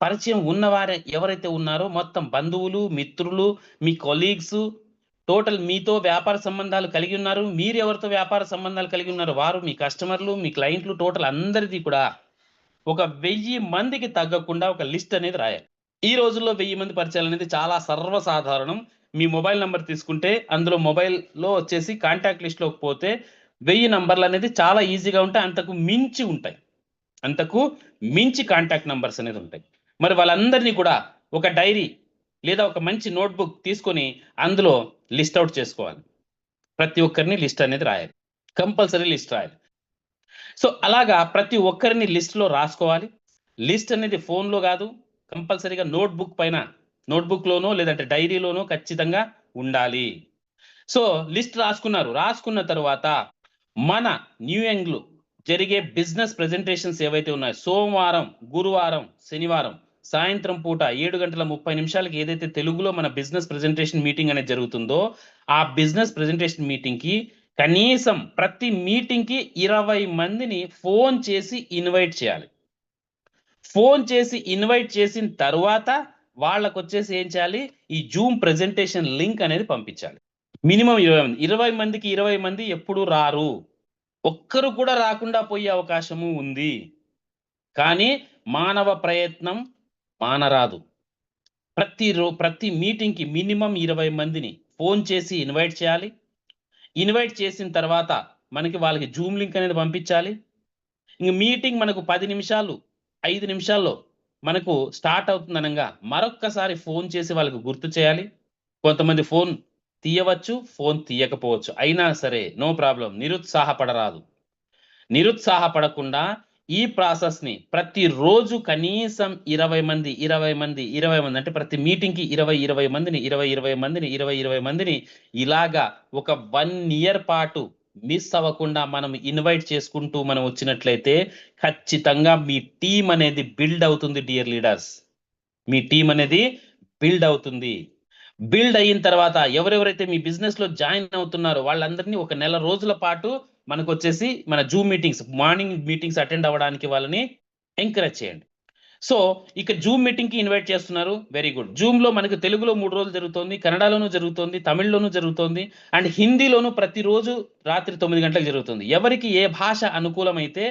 పరిచయం ఉన్నవారు ఎవరైతే ఉన్నారో మొత్తం బంధువులు, మిత్రులు, మీ కొలీగ్స్, టోటల్ మీతో వ్యాపార సంబంధాలు కలిగి ఉన్నారు, మీరు ఎవరితో వ్యాపార సంబంధాలు కలిగి ఉన్నారు వారు, మీ కస్టమర్లు, మీ క్లయింట్లు, టోటల్ అందరిది కూడా ఒక 1000 మందికి తగ్గకుండా ఒక లిస్ట్ అనేది రాయాలి. ఈ రోజుల్లో 1000 మంది పరిచయాలు అనేది చాలా సర్వసాధారణం. మీ మొబైల్ నంబర్ తీసుకుంటే అందులో మొబైల్లో వచ్చేసి కాంటాక్ట్ లిస్ట్లోకి పోతే 1000 నంబర్లు అనేది చాలా ఈజీగా ఉంటాయి, అంతకు మించి ఉంటాయి, అంతకు మించి కాంటాక్ట్ నంబర్స్ అనేది ఉంటాయి. మరి వాళ్ళందరినీ కూడా ఒక డైరీ లేదా ఒక మంచి నోట్బుక్ తీసుకొని అందులో లిస్ట్ అవుట్ చేసుకోవాలి. ప్రతి ఒక్కరిని లిస్ట్ అనేది రాయాలి, కంపల్సరీ లిస్ట్ రాయాలి. సో అలాగా ప్రతి ఒక్కరిని లిస్ట్లో రాసుకోవాలి. లిస్ట్ అనేది ఫోన్లో కాదు, కంపల్సరీగా నోట్బుక్ పైన, నోట్బుక్లోనో లేదంటే డైరీలోనో ఖచ్చితంగా ఉండాలి. సో లిస్ట్ రాసుకున్నారు, రాసుకున్న తర్వాత మన న్యూ యంగ్లో జరిగే బిజినెస్ ప్రెజెంటేషన్స్ ఏవైతే ఉన్నాయో సోమవారం, గురువారం, శనివారం సాయంత్రం పూట 7:30 ఏదైతే తెలుగులో మన బిజినెస్ ప్రెజెంటేషన్ మీటింగ్ అనేది జరుగుతుందో ఆ బిజినెస్ ప్రెజెంటేషన్ మీటింగ్కి కనీసం ప్రతి మీటింగ్కి 20 మందిని ఫోన్ చేసి ఇన్వైట్ చేయాలి. ఫోన్ చేసి ఇన్వైట్ చేసిన తర్వాత వాళ్ళకు వచ్చేసి ఏం చేయాలి? ఈ జూమ్ ప్రెజెంటేషన్ లింక్ అనేది పంపించాలి. మినిమం 20 మంది, 20 మందికి 20 మంది ఎప్పుడు రారు, ఒక్కరు కూడా రాకుండా పోయే అవకాశము ఉంది. కానీ మానవ ప్రయత్నం మానరాదు. ప్రతి మీటింగ్కి మినిమం 20 మందిని ఫోన్ చేసి ఇన్వైట్ చేయాలి. ఇన్వైట్ చేసిన తర్వాత మనకి వాళ్ళకి జూమ్ లింక్ అనేది పంపించాలి. ఇంక మీటింగ్ మనకు 10 నిమిషాలు 5 నిమిషాల్లో మనకు స్టార్ట్ అవుతుందనగా మరొక్కసారి ఫోన్ చేసి వాళ్ళకు గుర్తు చేయాలి. కొంతమంది ఫోన్ తీయవచ్చు, ఫోన్ తీయకపోవచ్చు, అయినా సరే నో ప్రాబ్లం, నిరుత్సాహపడరాదు. నిరుత్సాహపడకుండా ఈ ప్రాసెస్ని ప్రతిరోజు కనీసం 20 మంది అంటే ప్రతి మీటింగ్కి 20 మందిని ఇలాగా ఒక 1 ఇయర్ పాటు మిస్ అవ్వకుండా మనం ఇన్వైట్ చేసుకుంటూ మనం వచ్చినట్లయితే ఖచ్చితంగా మీ టీం అనేది బిల్డ్ అవుతుంది. డియర్ లీడర్స్, మీ టీం అనేది బిల్డ్ అవుతుంది. బిల్డ్ అయిన తర్వాత ఎవరెవరైతే మీ బిజినెస్లో జాయిన్ అవుతున్నారో వాళ్ళందరినీ 1 నెల రోజుల పాటు మనకు వచ్చేసి మన Zoom meetings, morning meetings attend అవ్వడానికి వాళ్ళని ఎంకరేజ్ చేయండి. సో ఇక జూమ్ మీటింగ్కి ఇన్వైట్ చేస్తున్నారు, వెరీ గుడ్. జూమ్లో మనకు తెలుగులో 3 రోజులు జరుగుతుంది, కన్నడలోనూ జరుగుతుంది, తమిళ్లోనూ జరుగుతుంది అండ్ హిందీలోనూ ప్రతిరోజు రాత్రి 9 గంటలకు జరుగుతుంది. ఎవరికి ఏ భాష అనుకూలమైతే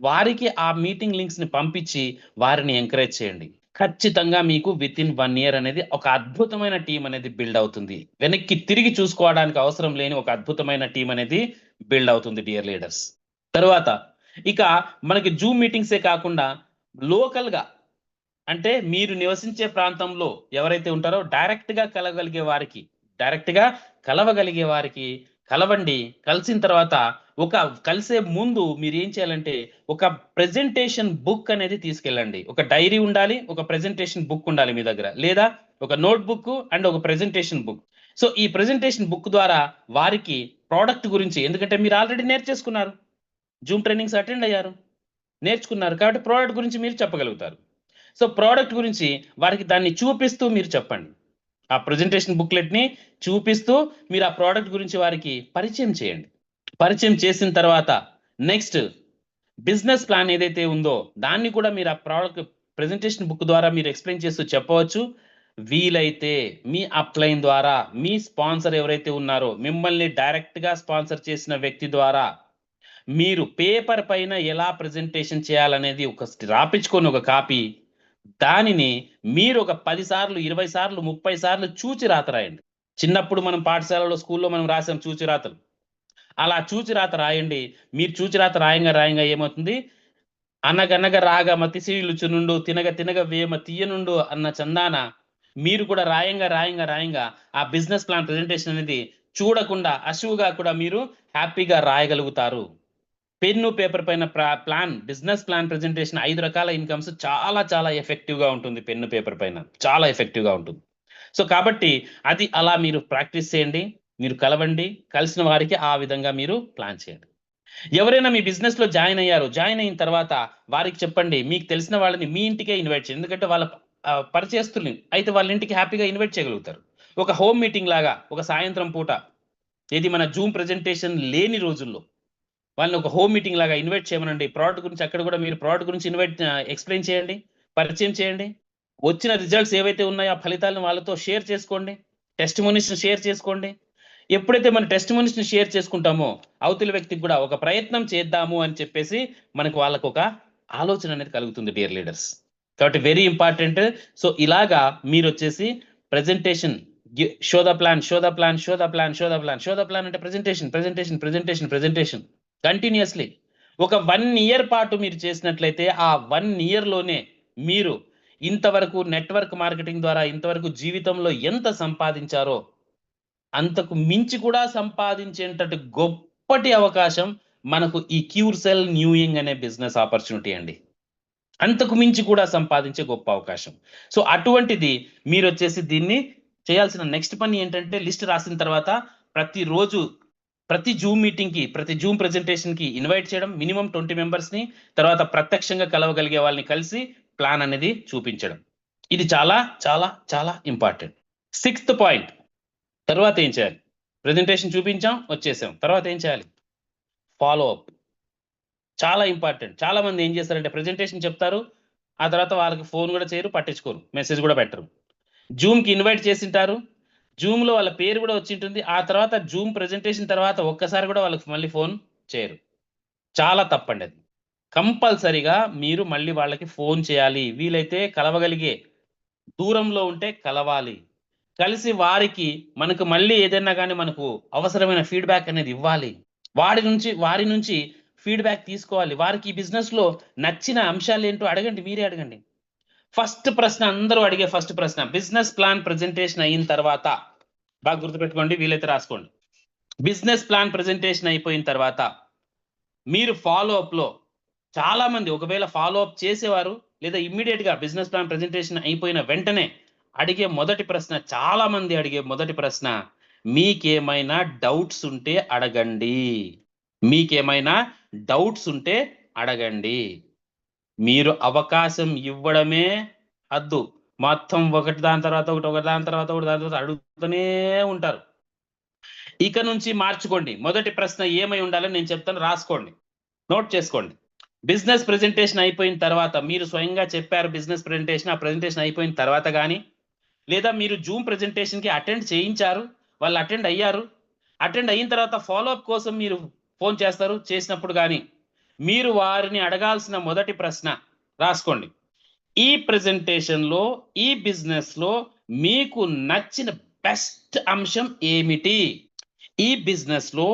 వారికి ఆ మీటింగ్ లింక్స్ని పంపించి వారిని ఎంకరేజ్ చేయండి. ఖచ్చితంగా మీకు విత్ ఇన్ 1 ఇయర్ అనేది ఒక అద్భుతమైన టీం అనేది బిల్డ్ అవుతుంది. వెనక్కి తిరిగి చూసుకోవడానికి అవసరం లేని ఒక అద్భుతమైన టీం అనేది బిల్డ్ అవుతుంది డియర్ లీడర్స్. తర్వాత ఇక మనకి జూమ్ మీటింగ్సే కాకుండా లోకల్గా అంటే మీరు నివసించే ప్రాంతంలో ఎవరైతే ఉంటారో డైరెక్ట్గా కలవగలిగే వారికి కలవండి. కలిసిన తర్వాత కలిసే ముందు మీరు ఏం చేయాలంటే ఒక ప్రెజెంటేషన్ బుక్ అనేది తీసుకెళ్ళండి. ఒక డైరీ ఉండాలి, ఒక ప్రెజెంటేషన్ బుక్ ఉండాలి మీ దగ్గర, లేదా ఒక నోట్ బుక్ అండ్ ఒక ప్రెజెంటేషన్ బుక్. సో ఈ ప్రెజెంటేషన్ బుక్ ద్వారా వారికి ప్రోడక్ట్ గురించి, ఎందుకంటే మీరు ఆల్రెడీ నేర్చేసుకున్నారు, జూమ్ ట్రైనింగ్స్ అటెండ్ అయ్యారు, నేర్చుకున్నారు కాబట్టి ప్రోడక్ట్ గురించి మీరు చెప్పగలుగుతారు. సో ప్రోడక్ట్ గురించి వారికి దాన్ని చూపిస్తూ మీరు చెప్పండి. ఆ ప్రెజెంటేషన్ బుక్లెట్ని చూపిస్తూ మీరు ఆ ప్రోడక్ట్ గురించి వారికి పరిచయం చేయండి. పరిచయం చేసిన తర్వాత నెక్స్ట్ బిజినెస్ ప్లాన్ ఏదైతే ఉందో దాన్ని కూడా మీరు ఆ ప్రోడక్ట్ ప్రెజెంటేషన్ బుక్ ద్వారా మీరు ఎక్స్ప్లెయిన్ చేస్తూ చెప్పవచ్చు. వీలైతే మీ అప్లైన్ ద్వారా మీ స్పాన్సర్ ఎవరైతే ఉన్నారో మిమ్మల్ని డైరెక్ట్గా స్పాన్సర్ చేసిన వ్యక్తి ద్వారా మీరు పేపర్ పైన ఎలా ప్రెజెంటేషన్ చేయాలనేది రాపించుకొని ఒక కాపీ, దానిని మీరు ఒక 10 సార్లు 20 సార్లు 30 సార్లు చూచి రాత రాయండి. చిన్నప్పుడు మనం పాఠశాలలో స్కూల్లో మనం రాసాం చూచి రాతలు, అలా చూచి రాత రాయండి. మీరు చూచి రాత రాయంగా ఏమవుతుంది? అనగనగ రాగ మతిశీలుచునుండు తినగ తినగ వేమ తీయనుండు అన్న చందాన మీరు కూడా రాయంగా ఆ బిజినెస్ ప్లాన్ ప్రెజెంటేషన్ అనేది చూడకుండా అశువుగా కూడా మీరు హ్యాపీగా రాయగలుగుతారు. పెన్ను పేపర్ పైన బిజినెస్ ప్లాన్ ప్రెజెంటేషన్ 5 రకాల ఇన్కమ్స్ చాలా చాలా ఎఫెక్టివ్గా ఉంటుంది. పెన్ను పేపర్ పైన చాలా ఎఫెక్టివ్గా ఉంటుంది. సో కాబట్టి అది అలా మీరు ప్రాక్టీస్ చేయండి, మీరు కలవండి, కలిసిన వారికి ఆ విధంగా మీరు ప్లాన్ చేయండి. ఎవరైనా మీ బిజినెస్లో జాయిన్ అయ్యారు, జాయిన్ అయిన తర్వాత వారికి చెప్పండి, మీకు తెలిసిన వాళ్ళని మీ ఇంటికే ఇన్వైట్ చేయండి. ఎందుకంటే వాళ్ళ పరిచయస్తుల్ని అయితే వాళ్ళ ఇంటికి హ్యాపీగా ఇన్వైట్ చేయగలుగుతారు. ఒక హోమ్ మీటింగ్ లాగా ఒక సాయంత్రం పూట, ఇది మన జూమ్ ప్రెజెంటేషన్ లేని రోజుల్లో వాళ్ళని ఒక హోమ్ మీటింగ్ లాగా ఇన్వైట్ చేయమనండి. ప్రోడక్ట్ గురించి అక్కడ కూడా మీరు ప్రోడక్ట్ గురించి ఎక్స్ప్లెయిన్ చేయండి, పరిచయం చేయండి. వచ్చిన రిజల్ట్స్ ఏవైతే ఉన్నాయో ఆ ఫలితాలను వాళ్ళతో షేర్ చేసుకోండి, టెస్టిమోనీస్ని షేర్ చేసుకోండి. ఎప్పుడైతే మన టెస్టిమోనీస్ని షేర్ చేసుకుంటామో అవతల వ్యక్తికి కూడా ఒక ప్రయత్నం చేద్దాము అని చెప్పేసి మనకు వాళ్ళకు ఒక ఆలోచన అనేది కలుగుతుంది డియర్ లీడర్స్. కాబట్టి వెరీ ఇంపార్టెంట్. సో ఇలాగా మీరు వచ్చేసి ప్రెజెంటేషన్ షో ద ప్లాన్ అంటే ప్రెజెంటేషన్ కంటిన్యూస్లీ ఒక 1 ఇయర్ పాటు మీరు చేసినట్లయితే ఆ 1 ఇయర్లోనే మీరు ఇంతవరకు నెట్వర్క్ మార్కెటింగ్ ద్వారా ఇంతవరకు జీవితంలో ఎంత సంపాదించారో అంతకు మించి కూడా సంపాదించేటట్టు గొప్పటి అవకాశం మనకు ఈ క్యూర్సెల్ న్యూయింగ్ అనే బిజినెస్ ఆపర్చునిటీ అండి. అంతకు మించి కూడా సంపాదించే గొప్ప అవకాశం. సో అటువంటిది మీరు వచ్చేసి దీన్ని చేయాల్సిన నెక్స్ట్ పని ఏంటంటే, లిస్ట్ రాసిన తర్వాత ప్రతిరోజు ప్రతి జూమ్ మీటింగ్కి, ప్రతి జూమ్ ప్రెజెంటేషన్కి ఇన్వైట్ చేయడం, మినిమం 20 మెంబర్స్ని, తర్వాత ప్రత్యక్షంగా కలవగలిగే వాళ్ళని కలిసి ప్లాన్ అనేది చూపించడం. ఇది చాలా చాలా చాలా ఇంపార్టెంట్. 6th పాయింట్, తర్వాత ఏం చేయాలి? ప్రెజెంటేషన్ చూపించాం, వచ్చేసాం, తర్వాత ఏం చేయాలి? Follow up. చాలా ఇంపార్టెంట్. చాలా మంది ఏం చేస్తారంటే ప్రెజెంటేషన్ చెప్తారు, ఆ తర్వాత వాళ్ళకి ఫోన్ కూడా చేయరు, పట్టించుకోరు, మెసేజ్ కూడా పెట్టరు. జూమ్కి ఇన్వైట్ చేసింటారు, జూమ్లో వాళ్ళ పేరు కూడా వచ్చి ఉంటుంది, ఆ తర్వాత జూమ్ ప్రెజెంటేషన్ తర్వాత ఒక్కసారి కూడా వాళ్ళకి మళ్ళీ ఫోన్ చేయరు. చాలా తప్పండి అది. కంపల్సరీగా మీరు మళ్ళీ వాళ్ళకి ఫోన్ చేయాలి. వీలైతే కలవగలిగే దూరంలో ఉంటే కలవాలి, కలిసి వారికి మనకు మళ్ళీ ఏదైనా కానీ మనకు అవసరమైన ఫీడ్బ్యాక్ అనేది ఇవ్వాలి. వారి నుంచి ఫీడ్బ్యాక్ తీసుకోవాలి. వారికి ఈ బిజినెస్లో నచ్చిన అంశాలు ఏంటో అడగండి, మీరే అడగండి. ఫస్ట్ ప్రశ్న, అందరూ అడిగే ఫస్ట్ ప్రశ్న, బిజినెస్ ప్లాన్ ప్రెజెంటేషన్ అయిన తర్వాత, బాగా గుర్తుపెట్టుకోండి, వీలైతే రాసుకోండి. బిజినెస్ ప్లాన్ ప్రెజెంటేషన్ అయిపోయిన తర్వాత మీరు ఫాలో అప్లో చాలా మంది, ఒకవేళ ఫాలో అప్ చేసేవారు లేదా ఇమ్మీడియట్గా బిజినెస్ ప్లాన్ ప్రెజెంటేషన్ అయిపోయిన వెంటనే అడిగే మొదటి ప్రశ్న, చాలా మంది అడిగే మొదటి ప్రశ్న, మీకేమైనా డౌట్స్ ఉంటే అడగండి. మీకేమైనా డౌట్స్ ఉంటే అడగండి. మీరు అవకాశం ఇవ్వడమే హద్దు. మొత్తం ఒకటి దాని తర్వాత ఒకటి అడుగుతూనే ఉంటారు. ఇక నుంచి మార్చుకోండి. మొదటి ప్రశ్న ఏమై ఉండాలని నేను చెప్తాను, రాసుకోండి, నోట్ చేసుకోండి. బిజినెస్ ప్రెజెంటేషన్ అయిపోయిన తర్వాత, మీరు స్వయంగా చెప్పారు బిజినెస్ ప్రెజెంటేషన్, ఆ ప్రెజెంటేషన్ అయిపోయిన తర్వాత కానీ, లేదా మీరు జూమ్ ప్రెజెంటేషన్కి అటెండ్ చేయించారు, వాళ్ళు అటెండ్ అయ్యారు, అటెండ్ అయిన తర్వాత ఫాలోఅప్ కోసం మీరు ఫోన్ చేస్తారు, చేసినప్పుడు కానీ మీరు వారిని అడగాల్సిన మొదటి ప్రశ్న రాసుకోండి. ఈ ప్రెజెంటేషన్లో, ఈ బిజినెస్లో మీకు నచ్చిన బెస్ట్ అంశం ఏమిటి? ఈ బిజినెస్లో,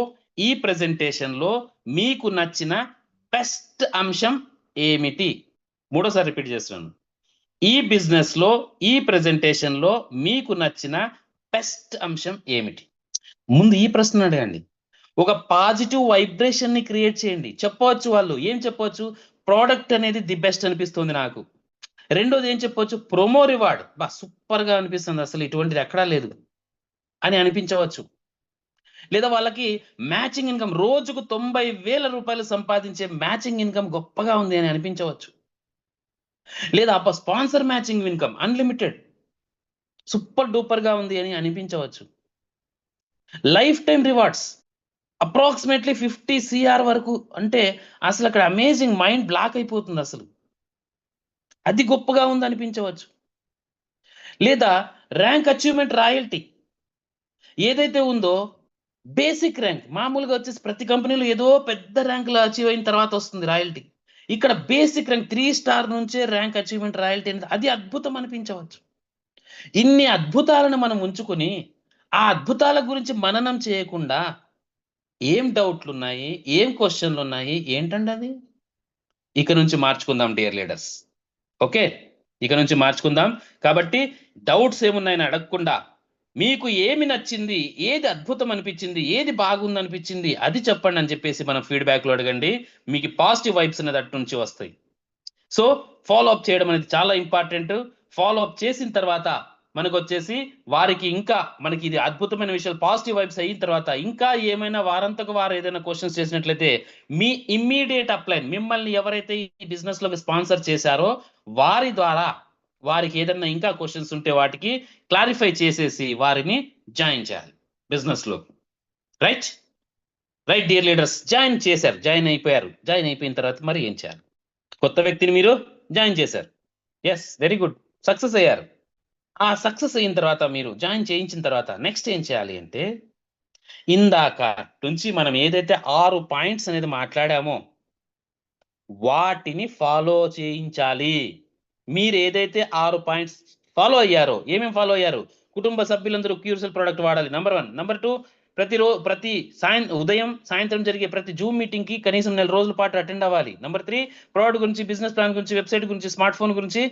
ఈ ప్రెజెంటేషన్లో మీకు నచ్చిన బెస్ట్ అంశం ఏమిటి? మూడోసారి రిపీట్ చేస్తున్నాను. ఈ బిజినెస్లో, ఈ ప్రెజెంటేషన్లో మీకు నచ్చిన బెస్ట్ అంశం ఏమిటి? ముందు ఈ ప్రశ్న అడగండి. ఒక పాజిటివ్ వైబ్రేషన్ని క్రియేట్ చేయండి. చెప్పవచ్చు, వాళ్ళు ఏం చెప్పవచ్చు? ప్రోడక్ట్ అనేది ది బెస్ట్ అనిపిస్తుంది నాకు. రెండోది ఏం చెప్పవచ్చు? ప్రోమో రివార్డ్, సూపర్గా అనిపిస్తుంది, అసలు ఇటువంటిది ఎక్కడా లేదు అని అనిపించవచ్చు. లేదా వాళ్ళకి మ్యాచింగ్ ఇన్కమ్, రోజుకు 90,000 రూపాయలు సంపాదించే మ్యాచింగ్ ఇన్కమ్ గొప్పగా ఉంది అని అనిపించవచ్చు. లేదా sponsor matching income unlimited, super డూపర్గా ఉంది అని అనిపించవచ్చు. Lifetime rewards approximately 50 CR వరకు, అంటే అసలు అక్కడ అమేజింగ్, మైండ్ బ్లాక్ అయిపోతుంది, అసలు అది గొప్పగా ఉంది అనిపించవచ్చు. లేదా ర్యాంక్ అచీవ్మెంట్ రాయల్టీ ఏదైతే ఉందో, బేసిక్ ర్యాంక్, మామూలుగా వచ్చేసి ప్రతి కంపెనీలో ఏదో పెద్ద ర్యాంకులో అచీవ్ అయిన తర్వాత వస్తుంది రాయల్టీ. ఇక్కడ బేసిక్ ర్యాంక్ 3 స్టార్ నుంచే ర్యాంక్ అచీవ్మెంట్ రాయల్టీ అనేది, అది అద్భుతం అనిపించవచ్చు. ఇన్ని అద్భుతాలను మనం ఉంచుకొని ఆ అద్భుతాల గురించి మననం చేయకుండా ఏం డౌట్లు ఉన్నాయి, ఏం క్వశ్చన్లు ఉన్నాయి, ఏంటండి అది? ఇక నుంచి మార్చుకుందాం డియర్ లీడర్స్. ఓకే, ఇక నుంచి మార్చుకుందాం. కాబట్టి డౌట్స్ ఏమున్నాయని అడగకుండా మీకు ఏమి నచ్చింది, ఏది అద్భుతం అనిపించింది, ఏది బాగుంది అనిపించింది అది చెప్పండి అని చెప్పేసి మనం ఫీడ్బ్యాక్లో అడగండి. మీకు పాజిటివ్ వైబ్స్ అనేది అటు నుంచి వస్తాయి. సో ఫాలో అప్ చేయడం అనేది చాలా ఇంపార్టెంట్. ఫాలో అప్ చేసిన తర్వాత మనకు వచ్చేసి వారికి ఇంకా మనకి ఇది అద్భుతమైన విషయాలు పాజిటివ్ వైబ్స్ అయిన తర్వాత ఇంకా ఏమైనా వారంతకు వారు ఏదైనా క్వశ్చన్స్ చేసినట్లయితే మీ ఇమ్మీడియట్ అప్లైన్ మిమ్మల్ని ఎవరైతే ఈ బిజినెస్ లో స్పాన్సర్ చేశారో వారి ద్వారా వారికి ఏదైనా ఇంకా క్వశ్చన్స్ ఉంటే వాటికి క్లారిఫై చేసేసి వారిని జాయిన్ చేయాలి బిజినెస్ లో. Right right dear leaders, join చేశారు, జాయిన్ అయిపోయారు. జాయిన్ అయిపోయిన తర్వాత మరి ఏం చేయాలి? కొత్త వ్యక్తిని మీరు జాయిన్ చేశారు, ఎస్ వెరీ గుడ్, సక్సెస్ అయ్యారు. ఆ సక్సెస్ అయిన తర్వాత మీరు జాయిన్ చేయించిన తర్వాత నెక్స్ట్ ఏం చేయాలి అంటే ఇందాక నుంచి మనం ఏదైతే 6 పాయింట్స్ అనేది మాట్లాడామో వాటిని ఫాలో చేయించాలి. మీరు ఏదైతే 6 పాయింట్స్ ఫాలో అయ్యారో, ఏమేమి ఫాలో అయ్యారు? కుటుంబ సభ్యులందరూ క్యూర్సెల్ ప్రోడక్ట్ వాడాలి, నెంబర్ 1. నెంబర్ 2, ప్రతి ఉదయం సాయంత్రం జరిగే ప్రతి జూమ్ మీటింగ్ కి కనీసం 4 రోజుల పాటు అటెండ్ అవ్వాలి. నెంబర్ 3, ప్రోడక్ట్ గురించి, బిజినెస్ ప్లాన్ గురించి, వెబ్సైట్ గురించి, స్మార్ట్ ఫోన్ గురించి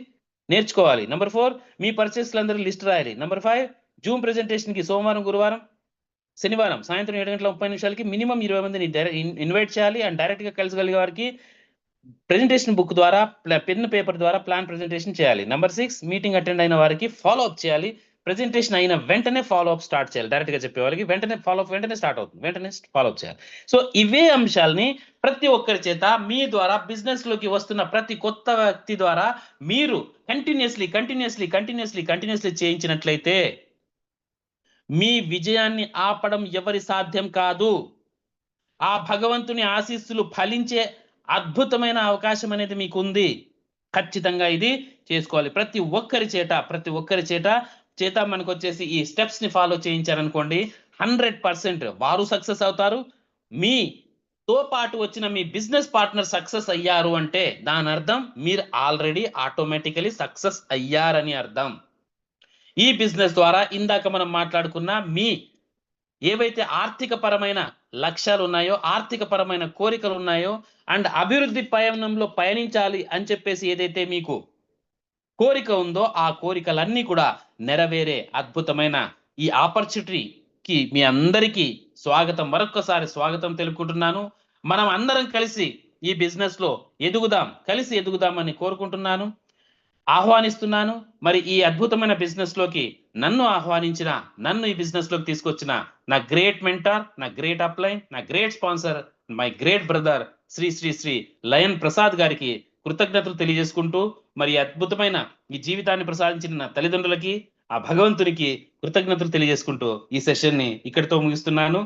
నేర్చుకోవాలి. నెంబర్ 4, మీ పర్చేస్లు అందరూ లిస్ట్ రాయాలి. నెంబర్ 5, జూమ్ ప్రెజెంటేషన్ కి సోమవారం, గురువారం, శనివారం సాయంత్రం 7:30 మినిమం 20 మందిని ఇన్వైట్ చేయాలి. అండ్ డైరెక్ట్ గా కలిసగలిగే వారికి ప్రెజెంటేషన్ బుక్ ద్వారా, పెన్ పేపర్ ద్వారా ప్లాన్ ప్రెజెంటేషన్ చేయాలి. నెంబర్ 6, మీటింగ్ అటెండ్ అయిన వారికి ఫాలో అప్ చేయాలి. ప్రెజెంటేషన్ అయిన వెంటనే ఫాలో అప్ స్టార్ట్ చేయాలి. డైరెక్ట్ గా చెప్పే వాళ్ళకి వెంటనే ఫాలో అప్ వెంటనే స్టార్ట్ అవుతుంది, వెంటనే ఫాలో అప్ చేయాలి. సో ఇవే అంశాలని ప్రతి ఒక్కరి చేత మీ ద్వారా బిజినెస్ లోకి వస్తున్న ప్రతి కొత్త వ్యక్తి ద్వారా మీరు కంటిన్యూస్లీ చేయించినట్లయితే మీ విజయాన్ని ఆపడం ఎవరి సాధ్యం కాదు. ఆ భగవంతుని ఆశీస్సులు ఫలించే అద్భుతమైన అవకాశం అనేది మీకు ఉంది. ఖచ్చితంగా ఇది చేసుకోవాలి. ప్రతి ఒక్కరి చేత మనకు వచ్చేసి ఈ స్టెప్స్ ని ఫాలో చేయించారనుకోండి 100% వారు సక్సెస్ అవుతారు. మీతో పాటు వచ్చిన మీ బిజినెస్ పార్ట్నర్ సక్సెస్ అయ్యారు అంటే దాని అర్థం మీరు ఆల్రెడీ ఆటోమేటికలీ సక్సెస్ అయ్యారని అర్థం. ఈ బిజినెస్ ద్వారా ఇందాక మనం మాట్లాడుకున్న మీ ఏవైతే ఆర్థిక పరమైన లక్ష్యాలు ఉన్నాయో, ఆర్థిక పరమైన కోరికలు ఉన్నాయో, అండ్ అభివృద్ధి పయనంలో పయనించాలి అని చెప్పేసి ఏదైతే మీకు కోరిక ఉందో ఆ కోరికలన్నీ కూడా నెరవేరే అద్భుతమైన ఈ ఆపర్చునిటీకి మీ అందరికీ మరొక్కసారి స్వాగతం తెలుపుకుంటున్నాను. మనం అందరం కలిసి ఈ బిజినెస్ లో కలిసి ఎదుగుదామని కోరుకుంటున్నాను, ఆహ్వానిస్తున్నాను. మరి ఈ అద్భుతమైన బిజినెస్ లోకి నన్ను ఈ బిజినెస్ లోకి తీసుకొచ్చిన నా గ్రేట్ మెంటర్, నా గ్రేట్ అప్లైన్, నా great sponsor, my great brother Shri Lion Prasad గారికి కృతజ్ఞతలు తెలియజేసుకుంటూ, మరి అద్భుతమైన ఈ జీవితాన్ని ప్రసాదించిన నా తల్లిదండ్రులకి, ఆ భగవంతునికి కృతజ్ఞతలు తెలియజేసుకుంటూ ఈ సెషన్ ని ఇక్కడితో ముగిస్తున్నాను.